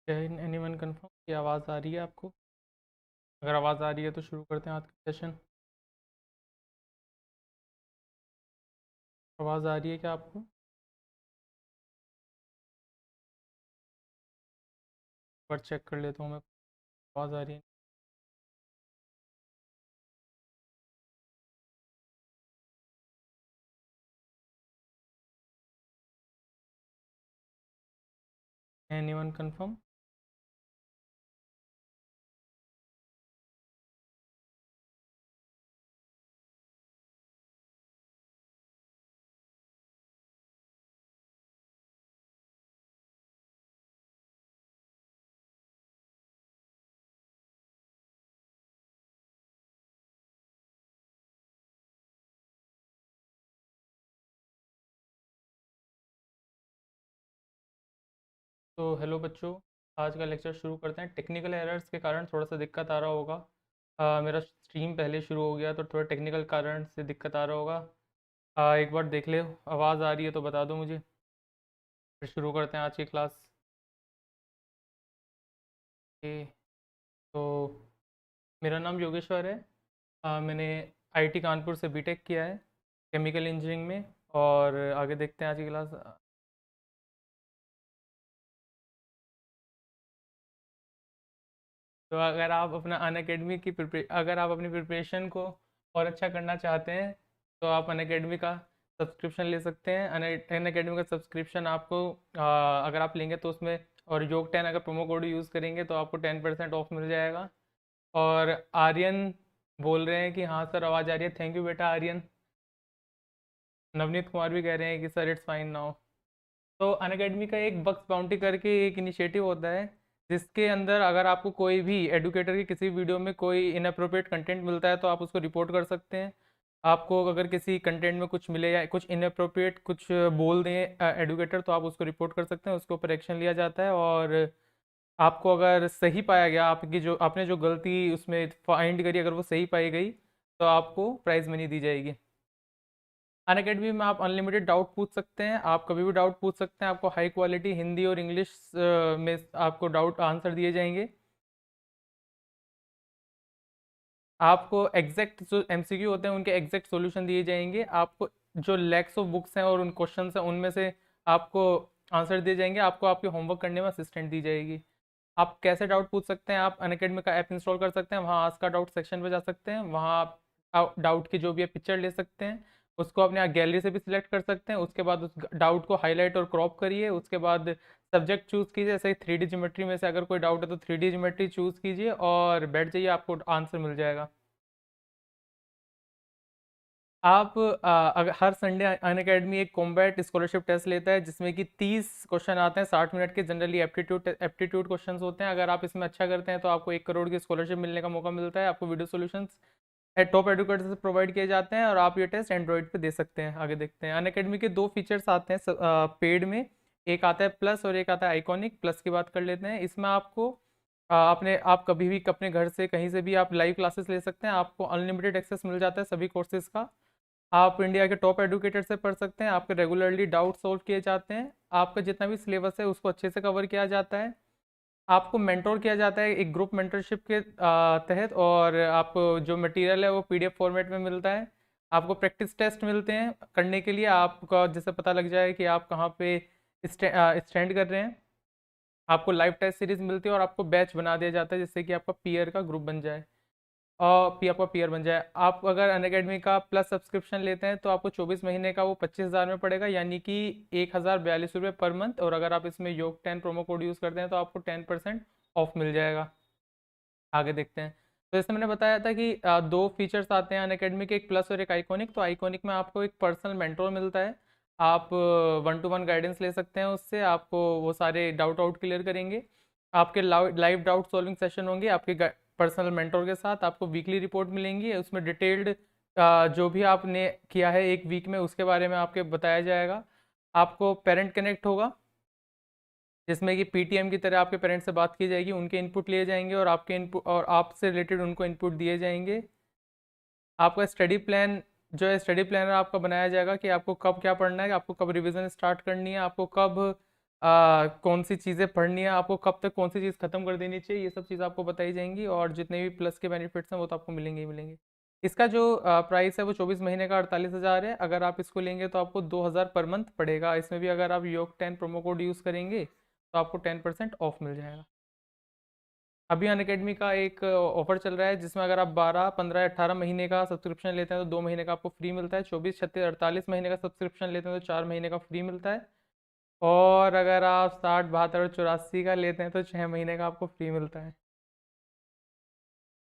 Anyone confirm की आवाज़ आ रही है आपको? अगर आवाज़ आ रही है तो शुरू करते हैं आज का सेशन। आवाज़ आ रही है क्या आपको? पर चेक कर लेता हूँ मैं। आवाज़ आ रही है? Anyone confirm? तो हेलो बच्चों, आज का लेक्चर शुरू करते हैं। टेक्निकल एरर्स के कारण थोड़ा सा दिक्कत आ रहा होगा। मेरा स्ट्रीम पहले शुरू हो गया तो थोड़ा टेक्निकल कारण से दिक्कत आ रहा होगा। एक बार देख ले, आवाज़ आ रही है तो बता दो मुझे। फिर शुरू करते हैं आज की क्लास। ओके, तो मेरा नाम योगेश्वर है। मैंने आईटी कानपुर से बीटेक किया है केमिकल इंजीनियरिंग में। और आगे देखते हैं आज की क्लास। तो अगर आप अपनी प्रिपरेशन को और अच्छा करना चाहते हैं तो आप अनअकैडमी का सब्सक्रिप्शन ले सकते हैं। अनअकैडमी का सब्सक्रिप्शन आपको अगर आप लेंगे तो उसमें और योग 10 अगर प्रोमो कोड यूज़ करेंगे तो आपको 10% ऑफ मिल जाएगा। और आर्यन बोल रहे हैं कि हाँ सर आवाज़ आ रही है। थैंक यू बेटा आर्यन। नवनीत कुमार भी कह रहे हैं कि सर इट्स फाइन नाउ। तो अनअकैडमी का एक बक्स बाउंटी करके एक इनिशिएटिव होता है जिसके अंदर अगर आपको कोई भी एडुकेटर की किसी वीडियो में कोई इनअप्रोप्रिएट कंटेंट मिलता है तो आप उसको रिपोर्ट कर सकते हैं। आपको अगर किसी कंटेंट में कुछ मिले या कुछ इनअप्रोप्रिएट कुछ बोल दें एडुकेटर तो आप उसको रिपोर्ट कर सकते हैं, उसके ऊपर एक्शन लिया जाता है। और आपको अगर सही पाया गया, आपकी जो आपने जो गलती उसमें फाइंड करी अगर वो सही पाई गई तो आपको प्राइज़ मनी दी जाएगी। अनअकैडमी में आप अनलिमिटेड डाउट पूछ सकते हैं, आप कभी भी डाउट पूछ सकते हैं। आपको हाई क्वालिटी हिंदी और इंग्लिश में आपको डाउट आंसर दिए जाएंगे। आपको एग्जैक्ट जो एमसीक्यू होते हैं उनके एग्जैक्ट सॉल्यूशन दिए जाएंगे। आपको जो लैक्स ऑफ बुक्स हैं और उन क्वेश्चन हैं उनमें से आपको आंसर दिए जाएंगे। आपको आपके होमवर्क करने में असिस्टेंट दी जाएगी। आप कैसे डाउट पूछ सकते हैं? आप अनअकैडमी का ऐप इंस्टॉल कर सकते हैं, वहाँ आस्क का डाउट सेक्शन पे जा सकते हैं, वहाँ आप डाउट की जो भी पिक्चर ले सकते हैं, उसको अपने गैलरी से भी सिलेक्ट कर सकते हैं। उसके बाद उस डाउट को हाईलाइट और क्रॉप करिए। उसके बाद सब्जेक्ट चूज़ कीजिए, जैसे 3D ज्योमेट्री में से अगर कोई डाउट है तो 3D ज्योमेट्री चूज़ कीजिए और बैठ जाइए, आपको आंसर मिल जाएगा। आप अगर हर संडे अनअकैडमी एक कॉम्बैट स्कॉलरशिप टेस्ट लेता है जिसमें कि 30 क्वेश्चन आते हैं 60 मिनट के। जनरली एप्टीट्यूड क्वेश्चंस होते हैं। अगर आप इसमें अच्छा करते हैं तो आपको 1 करोड़ की स्कॉलरशिप मिलने का मौका मिलता है। आपको वीडियो सॉल्यूशंस टॉप एडुकेटर से प्रोवाइड किए जाते हैं और आप ये टेस्ट एंड्रॉइड पे दे सकते हैं। आगे देखते हैं। अनअकैडमी के दो फीचर्स आते हैं पेड में। एक आता है प्लस और एक आता है आइकॉनिक। प्लस की बात कर लेते हैं। इसमें आपको आप कभी भी अपने घर से कहीं से भी आप लाइव क्लासेस ले सकते हैं। आपको अनलिमिटेड एक्सेस मिल जाता है सभी कोर्सेज का। आप इंडिया के टॉप एडुकेटर से पढ़ सकते हैं। आपके रेगुलरली डाउट सॉल्व किए जाते हैं। आपका जितना भी सिलेबस है उसको अच्छे से कवर किया जाता है। आपको मेंटोर किया जाता है एक ग्रुप मेंटरशिप के तहत। और आपको जो मटेरियल है वो पीडीएफ फॉर्मेट में मिलता है। आपको प्रैक्टिस टेस्ट मिलते हैं करने के लिए, आपका जिससे पता लग जाए कि आप कहाँ पे स्टैंड कर रहे हैं। आपको लाइव टेस्ट सीरीज मिलती है और आपको बैच बना दिया जाता है जिससे कि आपका पीयर का ग्रुप बन जाए और आपका पीयर बन जाए। आप अगर अनअकैडमी का प्लस सब्सक्रिप्शन लेते हैं तो आपको 24 महीने का वो 25,000 में पड़ेगा, यानी कि 1,042 रुपये पर मंथ। और अगर आप इसमें योग 10 प्रोमो कोड यूज़ करते हैं तो आपको 10% ऑफ मिल जाएगा। आगे देखते हैं। तो जैसे मैंने बताया था कि दो फीचर्स आते हैं अनअकैडमी के, एक प्लस और एक आइकॉनिक। तो आइकॉनिक में आपको एक पर्सनल मेंटोर मिलता है। आप 1-to-1 गाइडेंस ले सकते हैं उससे। आपको वो सारे डाउट आउट क्लियर करेंगे। आपके लाइव डाउट सॉल्विंग सेशन होंगे आपके पर्सनल मेंटोर के साथ। आपको वीकली रिपोर्ट मिलेंगी, उसमें डिटेल्ड जो भी आपने किया है एक वीक में उसके बारे में आपके बताया जाएगा। आपको पेरेंट कनेक्ट होगा जिसमें कि पीटीएम की तरह आपके पेरेंट्स से बात की जाएगी, उनके इनपुट लिए जाएंगे और आपके इनपुट और आपसे रिलेटेड उनको इनपुट दिए जाएंगे। आपका स्टडी प्लान जो है, स्टडी प्लानर आपका बनाया जाएगा कि आपको कब क्या पढ़ना है, आपको कब रिवीजन स्टार्ट करनी है, आपको कब कौन सी चीज़ें पढ़नी है आपको, कब तक कौन सी चीज़ खत्म कर देनी चाहिए, ये सब चीज़ आपको बताई जाएंगी। और जितने भी प्लस के बेनिफिट्स हैं वो तो आपको मिलेंगे ही मिलेंगे। इसका जो प्राइस है वो 24 महीने का 48,000 है। अगर आप इसको लेंगे तो आपको 2,000 पर मंथ पड़ेगा। इसमें भी अगर आप योग 10 प्रोमो कोड यूज़ करेंगे तो आपको 10% ऑफ मिल जाएगा। अभी अनअकैडमी का एक ऑफर चल रहा है जिसमें अगर आप 12, 15, 18 महीने का सब्सक्रिप्शन लेते हैं तो 2 महीने का आपको फ्री मिलता है। 24, 36, 48 महीने का सब्सक्रिप्शन लेते हैं तो 4 महीने का फ्री मिलता है। और अगर आप 60, 72 और 84 का लेते हैं तो 6 महीने का आपको फ्री मिलता है।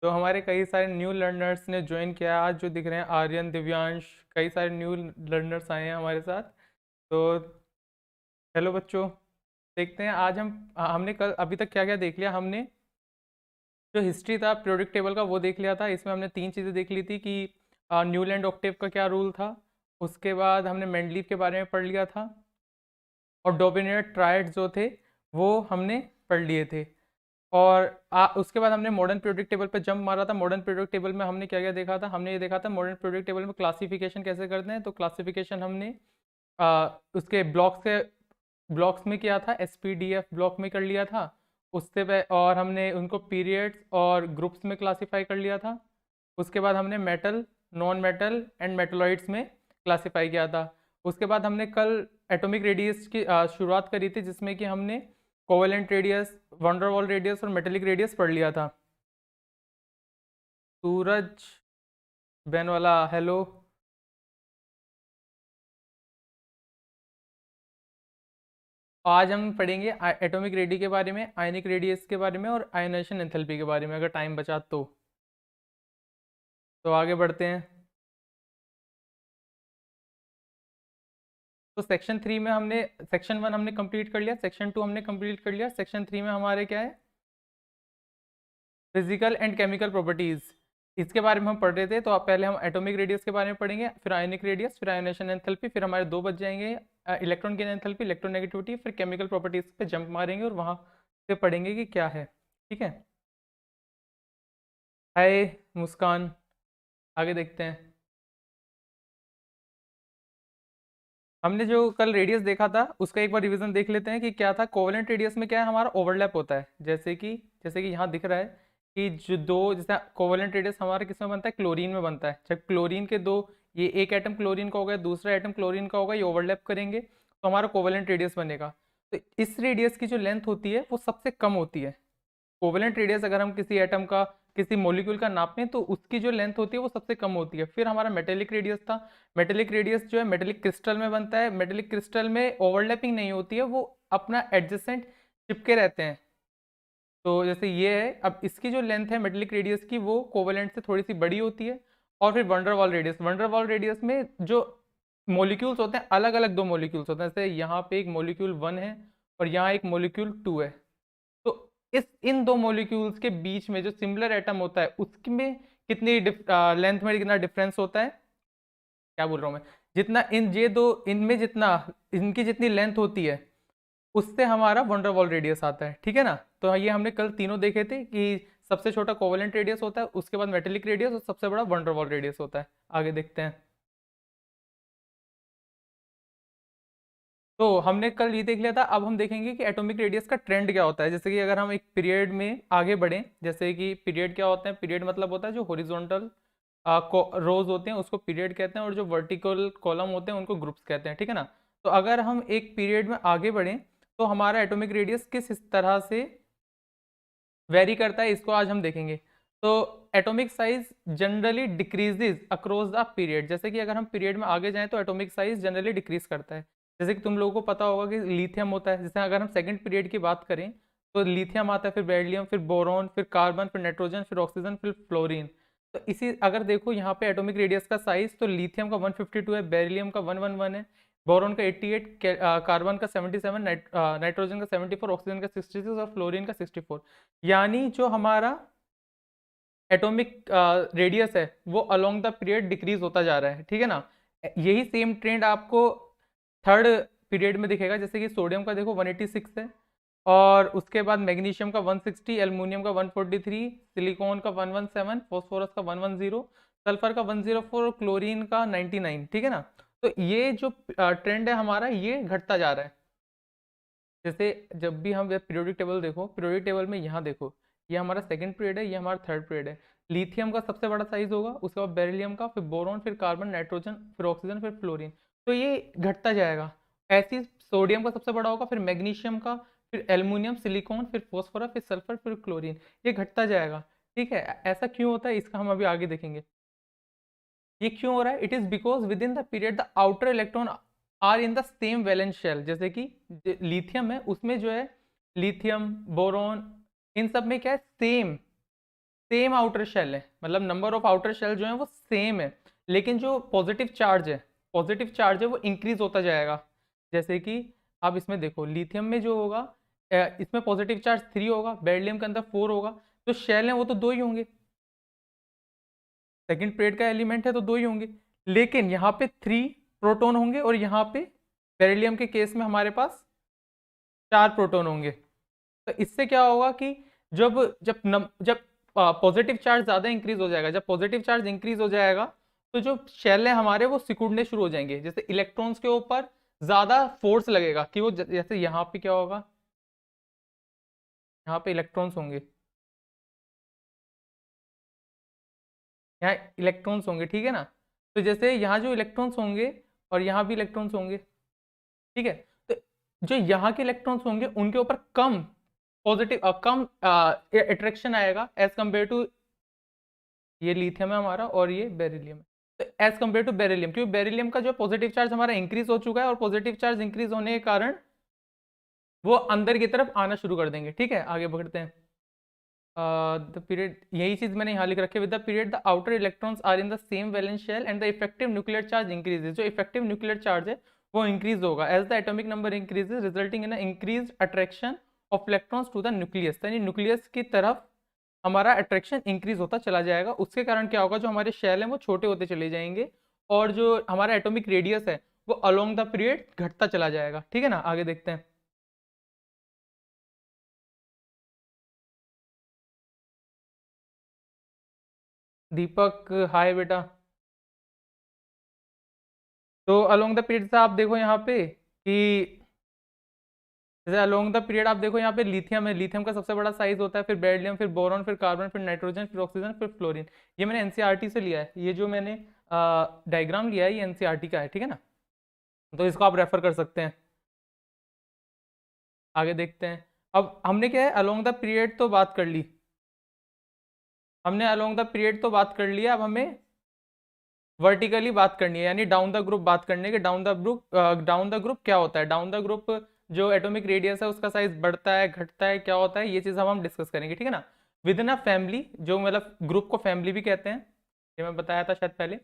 तो हमारे कई सारे न्यू लर्नर्स ने ज्वाइन किया आज जो दिख रहे हैं, आर्यन, दिव्यांश, कई सारे न्यू लर्नर्स आए हैं हमारे साथ। तो हेलो बच्चों, देखते हैं आज हमने कल अभी तक क्या क्या देख लिया। हमने जो हिस्ट्री था पीरियोडिक टेबल का वो देख लिया था। इसमें हमने 3 चीज़ें देख ली थी कि न्यूलैंड ऑक्टेव का क्या रूल था। उसके बाद हमने मेंडलीव के बारे में पढ़ लिया था। और डोमिनेट ट्रायड्स जो थे वो हमने पढ़ लिए थे। और उसके बाद हमने मॉडर्न पीरियोडिक टेबल पे जंप मारा था। मॉडर्न पीरियोडिक टेबल में हमने क्या क्या देखा था, हमने ये देखा था मॉडर्न पीरियोडिक टेबल में क्लासिफिकेशन कैसे करते हैं। तो क्लासिफिकेशन हमने उसके ब्लॉक्स में किया था, SPDF ब्लॉक में कर लिया था। और हमने उनको पीरियड्स और ग्रुप्स में क्लासीफाई कर लिया था। उसके बाद हमने metal, non metal and metalloids में क्लासीफाई किया था। उसके बाद हमने कल एटॉमिक रेडियस की शुरुआत करी थी जिसमें कि हमने कोवेलेंट रेडियस, वंडरवॉल रेडियस और मेटेलिक रेडियस पढ़ लिया था। सूरज बेनवाला, हेलो। आज हम पढ़ेंगे एटॉमिक रेडी के बारे में, आयनिक रेडियस के बारे में और आयनाइजेशन एंथैल्पी के बारे में, अगर टाइम बचा तो आगे बढ़ते हैं। तो सेक्शन 1 हमने कंप्लीट कर लिया, सेक्शन 2 हमने कंप्लीट कर लिया। सेक्शन 3 में हमारे क्या है, फिजिकल एंड केमिकल प्रॉपर्टीज, इसके बारे में हम पढ़ रहे थे। तो आप पहले हम एटॉमिक रेडियस के बारे में पढ़ेंगे, फिर आयनिक रेडियस, फिर आयनेशन एंथैल्पी, फिर हमारे 2 बच जाएंगे, इलेक्ट्रॉन गेन एंथैल्पी, इलेक्ट्रोनेगेटिविटी, फिर केमिकल प्रॉपर्टीज पे जंप मारेंगे और वहां से पढ़ेंगे कि क्या है। ठीक है। हाय मुस्कान, आगे देखते हैं। हमने जो कल रेडियस देखा था उसका एक बार रिवीजन देख लेते हैं कि क्या था। कोवेलेंट रेडियस में क्या है, हमारा ओवरलैप होता है। जैसे कि यहाँ दिख रहा है कि जो दो, जैसे कोवेलेंट रेडियस हमारा किस में बनता है, क्लोरीन में बनता है। जब क्लोरीन के दो, ये एक एटम क्लोरीन का होगा, दूसरा एटम क्लोरीन का होगा, ये ओवरलैप करेंगे तो हमारा कोवेलेंट रेडियस बनेगा। तो इस रेडियस की जो लेंथ होती है वो सबसे कम होती है। कोवेलेंट रेडियस अगर हम किसी एटम का, किसी मॉलिक्यूल का नापें तो उसकी जो लेंथ होती है वो सबसे कम होती है। फिर हमारा मेटेलिक रेडियस था। मेटेलिक रेडियस जो है मेटेलिक क्रिस्टल में बनता है। मेटेलिक क्रिस्टल में ओवरलैपिंग नहीं होती है, वो अपना एडजेसेंट चिपके रहते हैं। तो जैसे ये है, अब इसकी जो लेंथ है मेटेलिक रेडियस की वो कोवेलेंट से थोड़ी सी बड़ी होती है। और फिर वंडरवॉल रेडियस में जो मॉलिक्यूल्स होते हैं, अलग अलग 2 मॉलिक्यूल्स होते हैं। जैसे यहाँ पे एक मॉलिक्यूल 1 है और यहाँ एक मॉलिक्यूल 2 है। तो इन 2 मॉलिक्यूल्स के बीच में जो सिमिलर एटम होता है उसमें कितनी लेंथ में कितना डिफरेंस होता है, क्या बोल रहा हूँ मैं, जितना इन ये दो, इनमें जितना, इनकी जितनी लेंथ होती है उससे हमारा वंडरवॉल रेडियस आता है। ठीक है ना। तो ये हमने कल तीनों देखे थे कि सबसे छोटा कोवेलेंट रेडियस होता है, उसके बाद मेटेलिक रेडियस और सबसे बड़ा वंडरवॉल रेडियस होता है। आगे देखते हैं। तो हमने कल ये देख लिया था। अब हम देखेंगे कि एटॉमिक रेडियस का ट्रेंड क्या होता है। जैसे कि अगर हम एक पीरियड में आगे बढ़ें, जैसे कि पीरियड क्या होता है, पीरियड मतलब होता है जो हॉरिजॉन्टल रोज होते हैं उसको पीरियड कहते हैं, और जो वर्टिकल कॉलम होते हैं उनको ग्रुप्स कहते हैं। ठीक है ना। तो अगर हम एक पीरियड में आगे बढ़ें तो हमारा एटॉमिक रेडियस किस तरह से वेरी करता है, इसको आज हम देखेंगे। तो atomic size generally decreases across the period. जैसे कि अगर हम पीरियड में आगे जाएं तो एटॉमिक साइज जनरली डिक्रीज करता है। जैसे कि तुम लोगों को पता होगा कि लिथियम होता है। जैसे अगर हम सेकंड पीरियड की बात करें तो लिथियम आता है, फिर बेरिलियम, फिर बोरॉन, फिर कार्बन, फिर नाइट्रोजन, फिर ऑक्सीजन, फिर फ्लोरीन। तो इसी अगर देखो यहाँ पे एटॉमिक रेडियस का साइज, तो लिथियम का 152 है, बेरिलियम का 111 है, बोरॉन का 88, कार्बन का 77, नाइट्रोजन का 74, ऑक्सीजन का 66 और फ्लोरीन का 64। यानी जो हमारा एटॉमिक रेडियस है वो अलोंग द पीरियड डिक्रीज होता जा रहा है। ठीक है ना। यही सेम ट्रेंड आपको थर्ड पीरियड में दिखेगा। जैसे कि सोडियम का देखो 186 है, और उसके बाद मैग्नीशियम का 160, एल्युमिनियम का 143, सिलिकॉन का 117, फॉस्फोरस का 110, सल्फर का 104 और क्लोरीन का 99। ठीक है ना। तो ये जो ट्रेंड है हमारा ये घटता जा रहा है। जैसे जब भी हम पीरियोडिक टेबल देखो, पीरियोडिक टेबल में यहाँ देखो, ये हमारा सेकंड पीरियड है, ये हमारा थर्ड पीरियड है। लिथियम का सबसे बड़ा साइज होगा, उसके बाद बेरिलियम का, फिर बोरॉन, फिर कार्बन, नाइट्रोजन, फिर ऑक्सीजन, फिर फ्लोरीन। तो ये घटता जाएगा। ऐसे ही सोडियम का सबसे बड़ा होगा, फिर मैग्नीशियम का, फिर एल्युमिनियम, सिलिकॉन, फिर फॉस्फोरस, फिर सल्फर, फिर क्लोरीन। ये घटता जाएगा। ठीक है, ऐसा क्यों होता है इसका हम अभी आगे देखेंगे। ये क्यों हो रहा है? It is because within the period the outer electron are in the same valence shell. जैसे कि लिथियम है, उसमें जो है लिथियम, बोरॉन, इन सब में क्या है, सेम सेम आउटर शेल है, मतलब नंबर ऑफ आउटर शेल जो है वो सेम है। लेकिन जो पॉजिटिव चार्ज है वो इंक्रीज होता जाएगा। जैसे कि आप इसमें देखो, लिथियम में जो होगा, इसमें पॉजिटिव चार्ज 3 होगा, बेरिलियम के अंदर 4 होगा। तो शेल है वो तो 2 ही होंगे, सेकंड पीरियड का एलिमेंट है तो 2 ही होंगे। लेकिन यहाँ पे 3 प्रोटॉन होंगे, और यहाँ पे बेरिलियम के केस में हमारे पास 4 प्रोटॉन होंगे। तो इससे क्या होगा कि जब जब पॉजिटिव चार्ज ज्यादा इंक्रीज हो जाएगा, जब पॉजिटिव चार्ज इंक्रीज हो जाएगा, तो जो शेल है हमारे वो सिकुड़ने शुरू हो जाएंगे। जैसे इलेक्ट्रॉन्स के ऊपर ज्यादा फोर्स लगेगा कि वो जैसे यहाँ पे क्या होगा, यहाँ पे इलेक्ट्रॉन्स होंगे, यहाँ इलेक्ट्रॉन्स होंगे, ठीक है ना। तो जैसे यहाँ जो इलेक्ट्रॉन्स होंगे और यहाँ भी इलेक्ट्रॉन्स होंगे, ठीक है। तो जो यहाँ के इलेक्ट्रॉन्स होंगे उनके ऊपर कम पॉजिटिव कम अट्रैक्शन आएगा एज कंपेयर टू, ये लिथियम है हमारा और ये बेरिलियम है, तो एज कंपेयर टू बेरिलियम, क्योंकि बेरिलियम का जो पॉजिटिव चार्ज हमारा इंक्रीज हो चुका है, और पॉजिटिव चार्ज इंक्रीज होने के कारण वो अंदर की तरफ आना शुरू कर देंगे। ठीक है, आगे बढ़ते हैं। द पीरियड, यही चीज मैंने यहाँ लिख रखी है, with the period the outer electrons are in the same valence shell and the effective nuclear charge increases. जो इफेक्टिव न्यूक्लियर चार्ज है वो इंक्रीज होगा as the atomic number increases, resulting in increase attraction of electrons to the nucleus. यानी nucleus की तरफ हमारा attraction increase होता चला जाएगा। उसके कारण क्या होगा, जो हमारे शेल हैं वो छोटे होते चले जाएंगे, और जो हमारा एटॉमिक रेडियस है वो अलोंग द पीरियड घटता चला जाएगा। ठीक है ना, आगे देखते हैं। दीपक, हाय बेटा। तो अलोंग द पीरियड से आप देखो यहाँ पे कि जैसे अलोंग द पीरियड आप देखो यहाँ पे लिथियम है, लिथियम का सबसे बड़ा साइज होता है, फिर बेरिलियम, फिर बोरॉन, फिर कार्बन, फिर नाइट्रोजन, फिर ऑक्सीजन, फिर फ्लोरीन। ये मैंने एनसीईआरटी से लिया है, ये जो मैंने डायग्राम लिया है ये एनसीईआरटी का है, ठीक है ना। तो इसको आप रेफर कर सकते हैं। आगे देखते हैं। अब हमने क्या है, अलोंग द पीरियड तो बात कर ली, हमने अलोंग द पीरियड तो बात कर लिया। अब हमें वर्टिकली बात करनी है, यानी डाउन द ग्रुप बात करनी है कि डाउन द ग्रुप क्या होता है। डाउन द ग्रुप जो एटॉमिक रेडियस है उसका साइज बढ़ता है, घटता है, क्या होता है, ये चीज़ हम डिस्कस करेंगे। ठीक है ना। विद इन अ फैमिली, जो मतलब ग्रुप को फैमिली भी कहते हैं, ये मैं बताया था शायद पहले।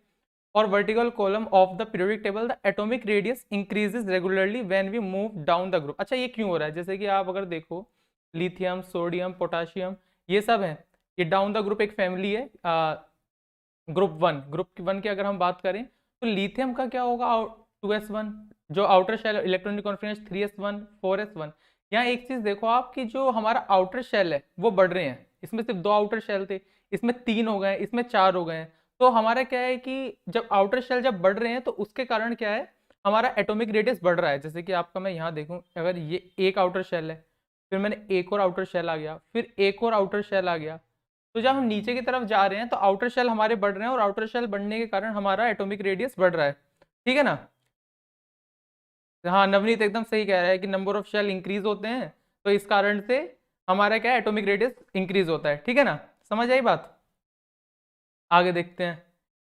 और vertical column of the periodic table the atomic radius increases regularly when we move down the group. अच्छा, ये क्यों हो रहा है? जैसे कि आप अगर देखो, लिथियम, सोडियम, पोटाशियम, ये सब है, ये डाउन द ग्रुप एक फैमिली है। ग्रुप वन की अगर हम बात करें तो लिथियम का क्या होगा, 2s1, जो outer shell electronic configuration 3s1, 4s1। यहाँ एक चीज देखो आप कि जो हमारा आउटर शेल है वो बढ़ रहे हैं, इसमें सिर्फ 2 आउटर शेल थे, इसमें 3 हो गए, इसमें 4 हो गए हैं। तो हमारा क्या है कि जब आउटर शेल जब बढ़ रहे हैं तो उसके कारण क्या है, हमारा एटॉमिक रेडियस बढ़ रहा है। जैसे कि आपका मैं यहाँ देखूँ, अगर ये एक आउटर शेल है, फिर मैंने एक और आउटर शेल आ गया, फिर एक और आउटर शेल आ गया, तो जब हम नीचे की तरफ जा रहे हैं तो आउटर शेल हमारे बढ़ रहे हैं, और आउटर शेल बढ़ने के कारण हमारा एटॉमिक रेडियस बढ़ रहा है। ठीक है ना। हाँ, नवनीत एकदम सही कह रहा है कि नंबर ऑफ शेल इंक्रीज होते हैं, तो इस कारण से हमारा क्या है, एटॉमिक रेडियस इंक्रीज होता है। ठीक है ना, समझ आई बात। आगे देखते हैं।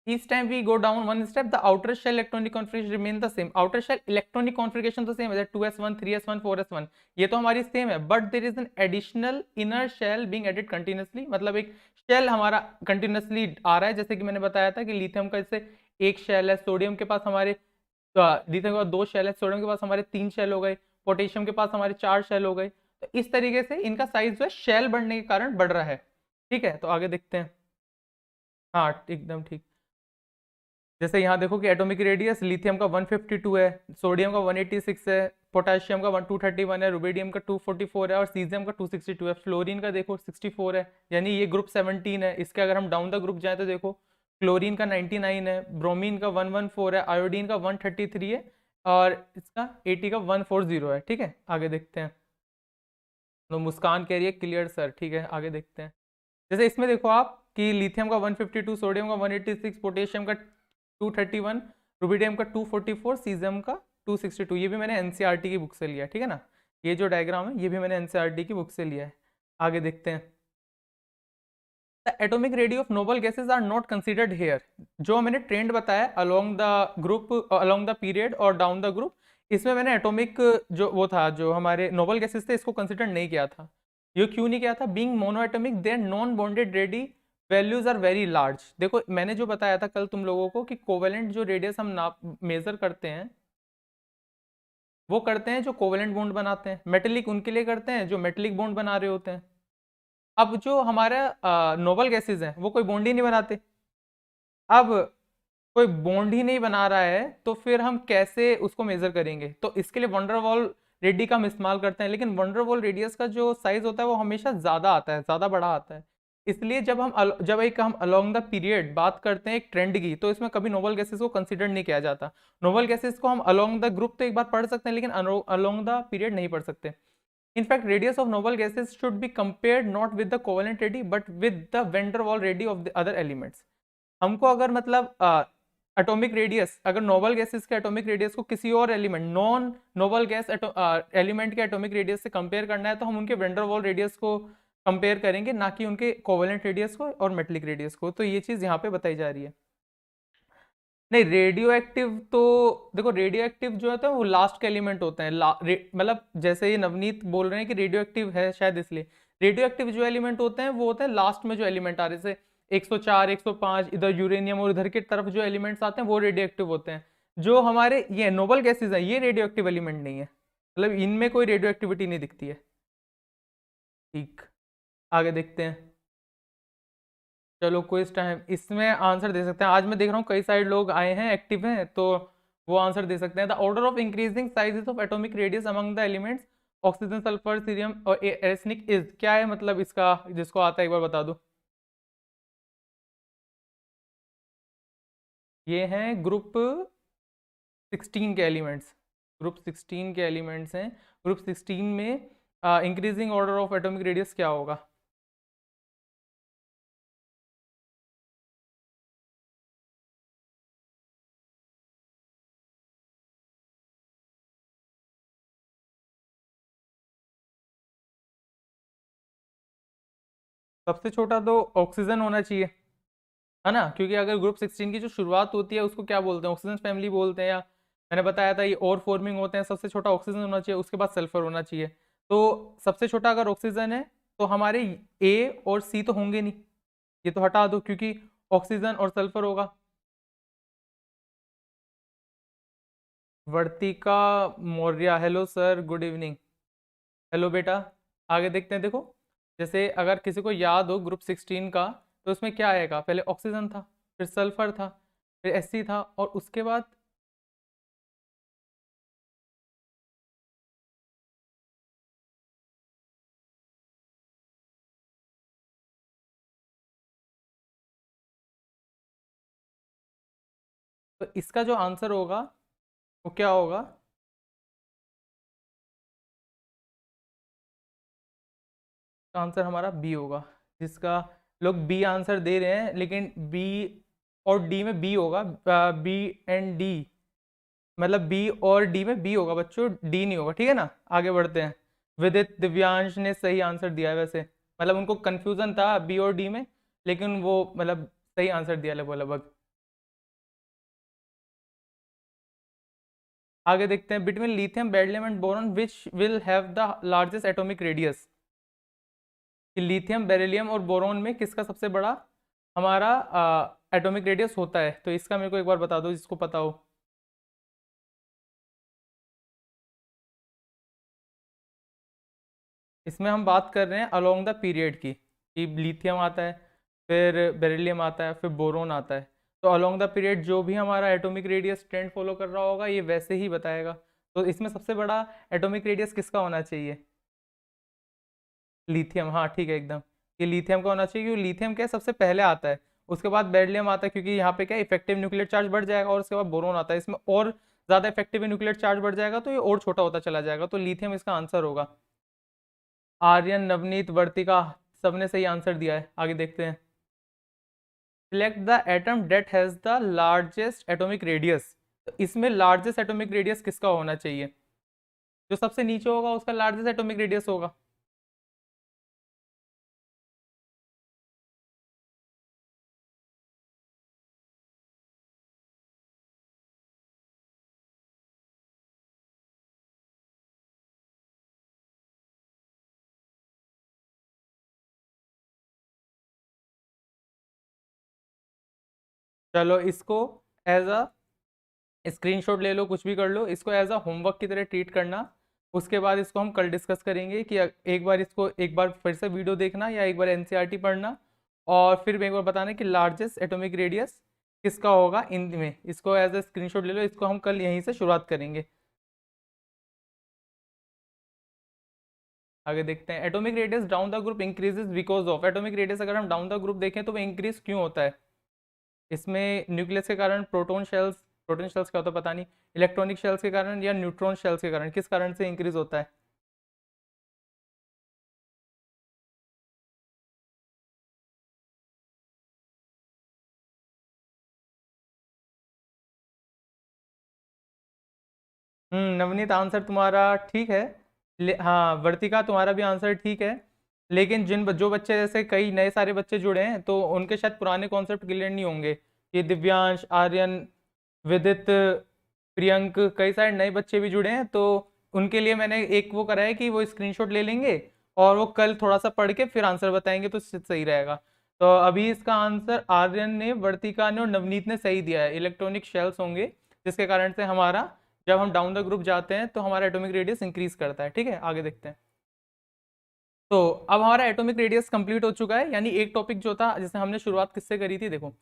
each time we go down one step the outer shell electronic configuration remain the same। outer shell electronic configuration तो सेम है, 2s1, 3s1, 4s1, ये तो हमारी सेम है, but there is an additional inner shell being added continuously. मतलब एक shell हमारा continuously आ रहा है। जैसे कि मैंने बताया था कि लिथियम का जैसे एक शेल है, सोडियम के पास हमारे लिथियम के पास 2 शेल है, सोडियम के पास हमारे 3 शेल हो गए, पोटेशियम के पास हमारे 4 शेल हो गए। तो इस तरीके से इनका साइज जो है शेल बढ़ने के कारण बढ़ रहा है। ठीक है, तो आगे देखते हैं। हाँ, एकदम ठीक। जैसे यहाँ देखो कि एटॉमिक रेडियस लिथियम का 152 है, सोडियम का 186 है, पोटेशियम का 231 है, रुबिडियम का 244 है, और सीजियम का 262 है। फ्लोरीन का देखो 64 है, यानी ये ग्रुप 17 है। इसके अगर हम डाउन द ग्रुप जाए तो देखो, क्लोरीन का 99 है, ब्रोमीन का 114 है, आयोडीन का 133 है, और इसका 80 का 140 है। ठीक है, आगे देखते हैं। तो मुस्कान कह रही है क्लियर सर, ठीक है आगे देखते हैं। जैसे इसमें देखो आप कि लिथियम का 152, सोडियम का 186, पोटेशियम का 231, रुबिडियम का 244, सीजियम का 262। ये भी मैंने एनसीईआरटी की बुक से लिया है, ठीक है ना। ये जो डायग्राम है ये भी मैंने एनसीईआरटी की बुक से लिया है। आगे देखते हैं। The atomic radii of noble gases are not considered here. जो मैंने ट्रेंड बताया along the group, along the period और डाउन द ग्रुप, इसमें मैंने एटॉमिक जो वो था, जो हमारे नोबल गैसेस थे, इसको कंसिडर नहीं किया था। ये क्यों नहीं किया था? Being monoatomic their non bonded radii values are very large. देखो मैंने जो बताया था कल तुम लोगों को कि कोवेलेंट जो रेडियस हम नाप मेजर करते हैं, वो करते हैं जो कोवेलेंट बॉन्ड बनाते हैं। मेटेलिक उनके लिए करते हैं जो मेटेलिक बॉन्ड बना रहे होते हैं। अब जो हमारा नोबल गैसेस हैं वो कोई बॉन्ड ही नहीं बनाते। अब कोई बॉन्ड ही नहीं बना रहा है तो फिर हम कैसे उसको मेजर करेंगे? तो इसके लिए वंडरवॉल रेडी का हम इस्तेमाल करते हैं, लेकिन वंडरवॉल रेडियस का जो साइज होता है वो हमेशा ज्यादा आता है, ज्यादा बड़ा आता है। इसलिए जब एक हम अलोंग द पीरियड बात करते हैं एक ट्रेंड की, तो इसमें कभी नोबल गैसेस को कंसिडर नहीं किया जाता। नोबल गैसेस को हम अलोंग द ग्रुप तो एक बार पढ़ सकते हैं, लेकिन अलोंग द पीरियड नहीं पढ़ सकते। In fact, radius of noble gases should be compared not with the covalent radii but with the van der Waal radii of the other elements. हमको अगर मतलब एटॉमिक रेडियस, अगर नोबल गैसेस के atomic radius को किसी और element, non noble gas element के atomic radius से कंपेयर करना है, तो हम उनके वेंडर वॉल रेडियस को कंपेयर करेंगे, ना कि उनके कोवेलेंट रेडियस को और मेटेलिक रेडियस को। तो ये चीज़ यहाँ पे बताई जा रही है। नहीं, रेडियो एक्टिव तो देखो, रेडियो एक्टिव जो होता है वो लास्ट के एलिमेंट होते हैं। मतलब जैसे ये नवनीत बोल रहे हैं कि रेडियो एक्टिव है शायद, इसलिए रेडियो एक्टिव जो एलिमेंट होते हैं वो होते हैं लास्ट में जो एलिमेंट आ रहे हैं, जैसे 104, 105, इधर यूरेनियम और इधर की तरफ जो एलिमेंट्स आते हैं वो रेडियो एक्टिव होते हैं। जो हमारे ये नोबल गैसेज हैं ये रेडियो एक्टिव एलिमेंट नहीं है, मतलब इनमें कोई रेडियो एक्टिविटी नहीं दिखती है। ठीक, आगे देखते हैं। चलो क्विज टाइम, इसमें आंसर दे सकते हैं। आज मैं देख रहा हूँ कई सारे लोग आए हैं, एक्टिव हैं, तो वो आंसर दे सकते हैं। The order of increasing sizes of atomic radius among the elements oxygen, sulphur, cerium और एर्सेनिक इज, क्या है मतलब इसका? जिसको आता है एक बार बता दो। ये हैं ग्रुप 16 के एलिमेंट्स, ग्रुप 16 के एलिमेंट्स हैं। ग्रुप 16 में increasing order of atomic radius क्या होगा? सबसे छोटा तो ऑक्सीजन होना चाहिए, है ना, क्योंकि अगर ग्रुप 16 की जो शुरुआत होती है उसको क्या बोलते हैं? ऑक्सीजन फैमिली बोलते हैं। या मैंने बताया था ये और फॉर्मिंग होते हैं, सबसे छोटा ऑक्सीजन होना चाहिए, उसके बाद सल्फर होना चाहिए। तो सबसे छोटा अगर ऑक्सीजन है तो हमारे ए और सी तो होंगे नहीं, ये तो हटा दो क्योंकि ऑक्सीजन और सल्फर होगा। Vartika Maurya, hello sir, good evening. Hello बेटा। आगे देखते हैं। देखो जैसे अगर किसी को याद हो ग्रुप 16 का, तो उसमें क्या आएगा? पहले ऑक्सीजन था, फिर सल्फर था, फिर एससी था, और उसके बाद तो इसका जो आंसर होगा वो क्या होगा? आंसर हमारा बी होगा, जिसका लोग बी आंसर दे रहे हैं, लेकिन बी और डी में बी होगा। बी एंड डी, मतलब बी और डी में बी होगा बच्चों, डी नहीं होगा, ठीक है ना। आगे बढ़ते हैं। विदित दिव्यांश ने सही आंसर दिया है वैसे, मतलब उनको कंफ्यूजन था बी और डी में, लेकिन वो मतलब सही आंसर दिया लगभग लगभग। आगे देखते हैं। Between lithium, beryllium and boron which will have the largest atomic radius. कि लिथियम, बेरिलियम और बोरॉन में किसका सबसे बड़ा हमारा एटॉमिक रेडियस होता है? तो इसका मेरे को एक बार बता दो जिसको पता हो। इसमें हम बात कर रहे हैं अलोंग द पीरियड की, कि लिथियम आता है, फिर बेरिलियम आता है, फिर बोरोन आता है। तो अलोंग द पीरियड जो भी हमारा एटॉमिक रेडियस ट्रेंड फॉलो कर रहा होगा ये वैसे ही बताएगा। तो इसमें सबसे बड़ा एटॉमिक रेडियस किसका होना चाहिए? लिथियम, हाँ ठीक है एकदम। ये लिथियम का होना चाहिए क्योंकि लिथियम क्या है, सबसे पहले आता है। उसके बाद बेरिलियम आता है, क्योंकि यहाँ पे क्या इफेक्टिव न्यूक्लियर चार्ज बढ़ जाएगा, और उसके बाद बोरोन आता है, इसमें और ज्यादा इफेक्टिव न्यूक्लियर चार्ज बढ़ जाएगा, तो ये और छोटा होता चला जाएगा। तो लिथियम इसका आंसर होगा। आर्यन, नवनीत, वर्तिका, सबने सही आंसर दिया है। आगे देखते हैं। Select the atom that has the largest atomic radius. तो इसमें लार्जेस्ट एटॉमिक रेडियस किसका होना चाहिए? जो सबसे नीचे होगा उसका लार्जेस्ट एटॉमिक रेडियस होगा। चलो इसको एज अ स्क्रीनशॉट ले लो, कुछ भी कर लो, इसको एज अ होमवर्क की तरह ट्रीट करना। उसके बाद इसको हम कल डिस्कस करेंगे कि एक बार इसको एक बार फिर से वीडियो देखना या एक बार एनसीईआरटी पढ़ना, और फिर एक बार बताना कि लार्जेस्ट एटॉमिक रेडियस किसका होगा इनमें। इसको एज अ स्क्रीनशॉट ले लो, इसको हम कल यहीं से शुरुआत करेंगे। आगे देखते हैं। Atomic radius down the group increases because of. Atomic radius अगर हम डाउन द ग्रुप देखें तो वो इंक्रीज क्यों होता है? इसमें न्यूक्लियस के कारण, प्रोटॉन शेल्स क्या होता है पता नहीं, इलेक्ट्रॉनिक शेल्स के कारण या न्यूट्रॉन शेल्स के कारण, किस कारण से इंक्रीज होता है? नवनीत आंसर तुम्हारा ठीक है। हाँ वर्तिका तुम्हारा भी आंसर ठीक है। लेकिन जो बच्चे, जैसे कई नए सारे बच्चे जुड़े हैं तो उनके शायद पुराने कॉन्सेप्ट क्लियर नहीं होंगे। ये दिव्यांश, आर्यन, विदित, प्रियंक, कई सारे नए बच्चे भी जुड़े हैं, तो उनके लिए मैंने एक वो करा है कि वो स्क्रीनशॉट ले लेंगे और वो कल थोड़ा सा पढ़ के फिर आंसर बताएंगे तो सही रहेगा। तो अभी इसका आंसर आर्यन ने, वर्तिका ने और नवनीत ने सही दिया है। इलेक्ट्रॉनिक शेल्स होंगे जिसके कारण से हमारा, जब हम डाउन द ग्रुप जाते हैं तो हमारा एटॉमिक रेडियस इंक्रीज करता है। ठीक है, आगे देखते हैं। तो अब हमारा एटॉमिक रेडियस कंप्लीट हो चुका है, यानी एक टॉपिक जो था जिससे हमने शुरुआत किससे करी थी, देखो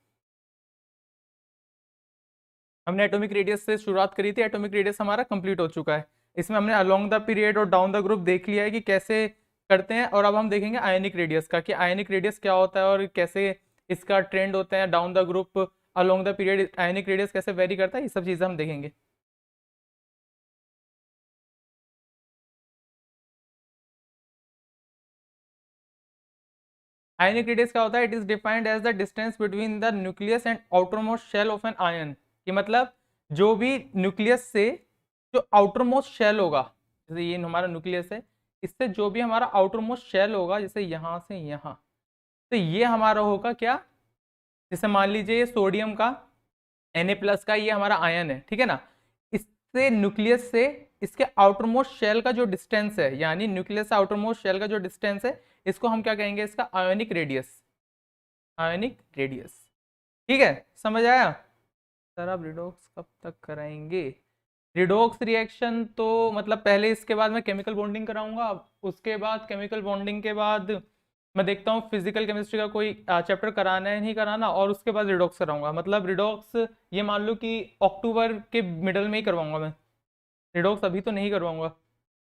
हमने एटॉमिक रेडियस से शुरुआत करी थी। एटॉमिक रेडियस हमारा कंप्लीट हो चुका है। इसमें हमने अलोंग द पीरियड और डाउन द ग्रुप देख लिया है कि कैसे करते हैं, और अब हम देखेंगे आयनिक रेडियस का कि आयनिक रेडियस क्या होता है और कैसे इसका ट्रेंड होता है down the group, along the period ionic radius कैसे वेरी करता है, ये सब चीज़ें हम देखेंगे। आयनिक रेडियस क्या होता है? It is defined as the distance between the nucleus and outermost shell of an ion. कि मतलब जो भी न्यूक्लियस से जो आउटरमोस्ट शेल होगा, जैसे ये हमारा न्यूक्लियस है, इससे जो भी हमारा आउटरमोस्ट शेल होगा, जैसे यहाँ से यहाँ, तो ये हमारा होगा क्या? जैसे मान लीजिए ये सोडियम का Na+ का ये हमारा आयन है, ठीक है ना। इससे न्यूक्लियस से इसके आउटरमोस्ट शेल का जो डिस्टेंस है, यानी न्यूक्लियस से आउटरमोस्ट शेल का जो डिस्टेंस है, इसको हम क्या कहेंगे? इसका आयोनिक रेडियस। Ionic radius. ठीक है, समझ आया? सर आप रिडॉक्स कब तक कराएंगे? रिडॉक्स रिएक्शन तो मतलब पहले इसके बाद मैं केमिकल बॉन्डिंग कराऊंगा, उसके बाद केमिकल बॉन्डिंग के बाद मैं देखता हूँ फिजिकल केमिस्ट्री का कोई चैप्टर कराना है नहीं कराना, और उसके बाद रिडॉक्स कराऊंगा। मतलब रिडॉक्स ये मान लो कि अक्टूबर के मिडल में ही करवाऊंगा मैं। रिडॉक्स अभी तो नहीं करवाऊंगा।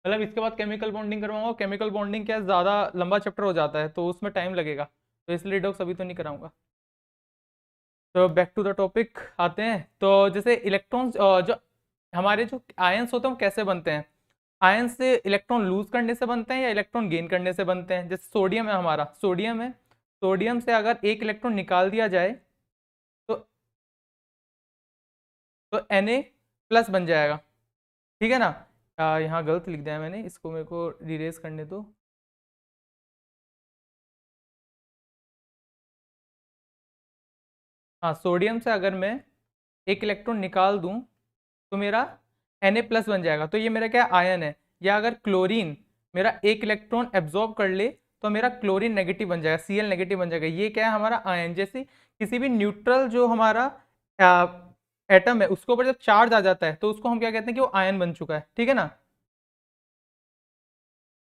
मतलब इसके बाद केमिकल बॉन्डिंग करवाऊंगा। केमिकल बॉन्डिंग क्या ज़्यादा लंबा चैप्टर हो जाता है तो उसमें टाइम लगेगा, तो इसलिए रिडॉक्स अभी तो नहीं कराऊंगा। तो बैक टू द टॉपिक आते हैं। तो जैसे इलेक्ट्रॉन्स, जो हमारे जो आयंस होते हैं वो कैसे बनते हैं? आयन से इलेक्ट्रॉन लूज करने से बनते हैं या इलेक्ट्रॉन गेन करने से बनते हैं? जैसे सोडियम है, हमारा सोडियम है, सोडियम से अगर एक इलेक्ट्रॉन निकाल दिया जाए तो Na+ बन जाएगा। ठीक है ना। यहाँ गलत लिख दिया है मैंने, इसको मेरे को रिरेज करने दो। हाँ, सोडियम से अगर मैं एक इलेक्ट्रॉन निकाल दूं तो मेरा Na+ बन जाएगा, तो ये मेरा क्या आयन है। या अगर क्लोरीन मेरा एक इलेक्ट्रॉन एब्जॉर्ब कर ले तो मेरा क्लोरीन नेगेटिव बन जाएगा, Cl- बन जाएगा। ये क्या है? हमारा आयन। जैसे किसी भी न्यूट्रल जो हमारा एटम है उसके ऊपर जब चार्ज आ जाता है तो उसको हम क्या कहते हैं कि वो आयन बन चुका है। ठीक है ना।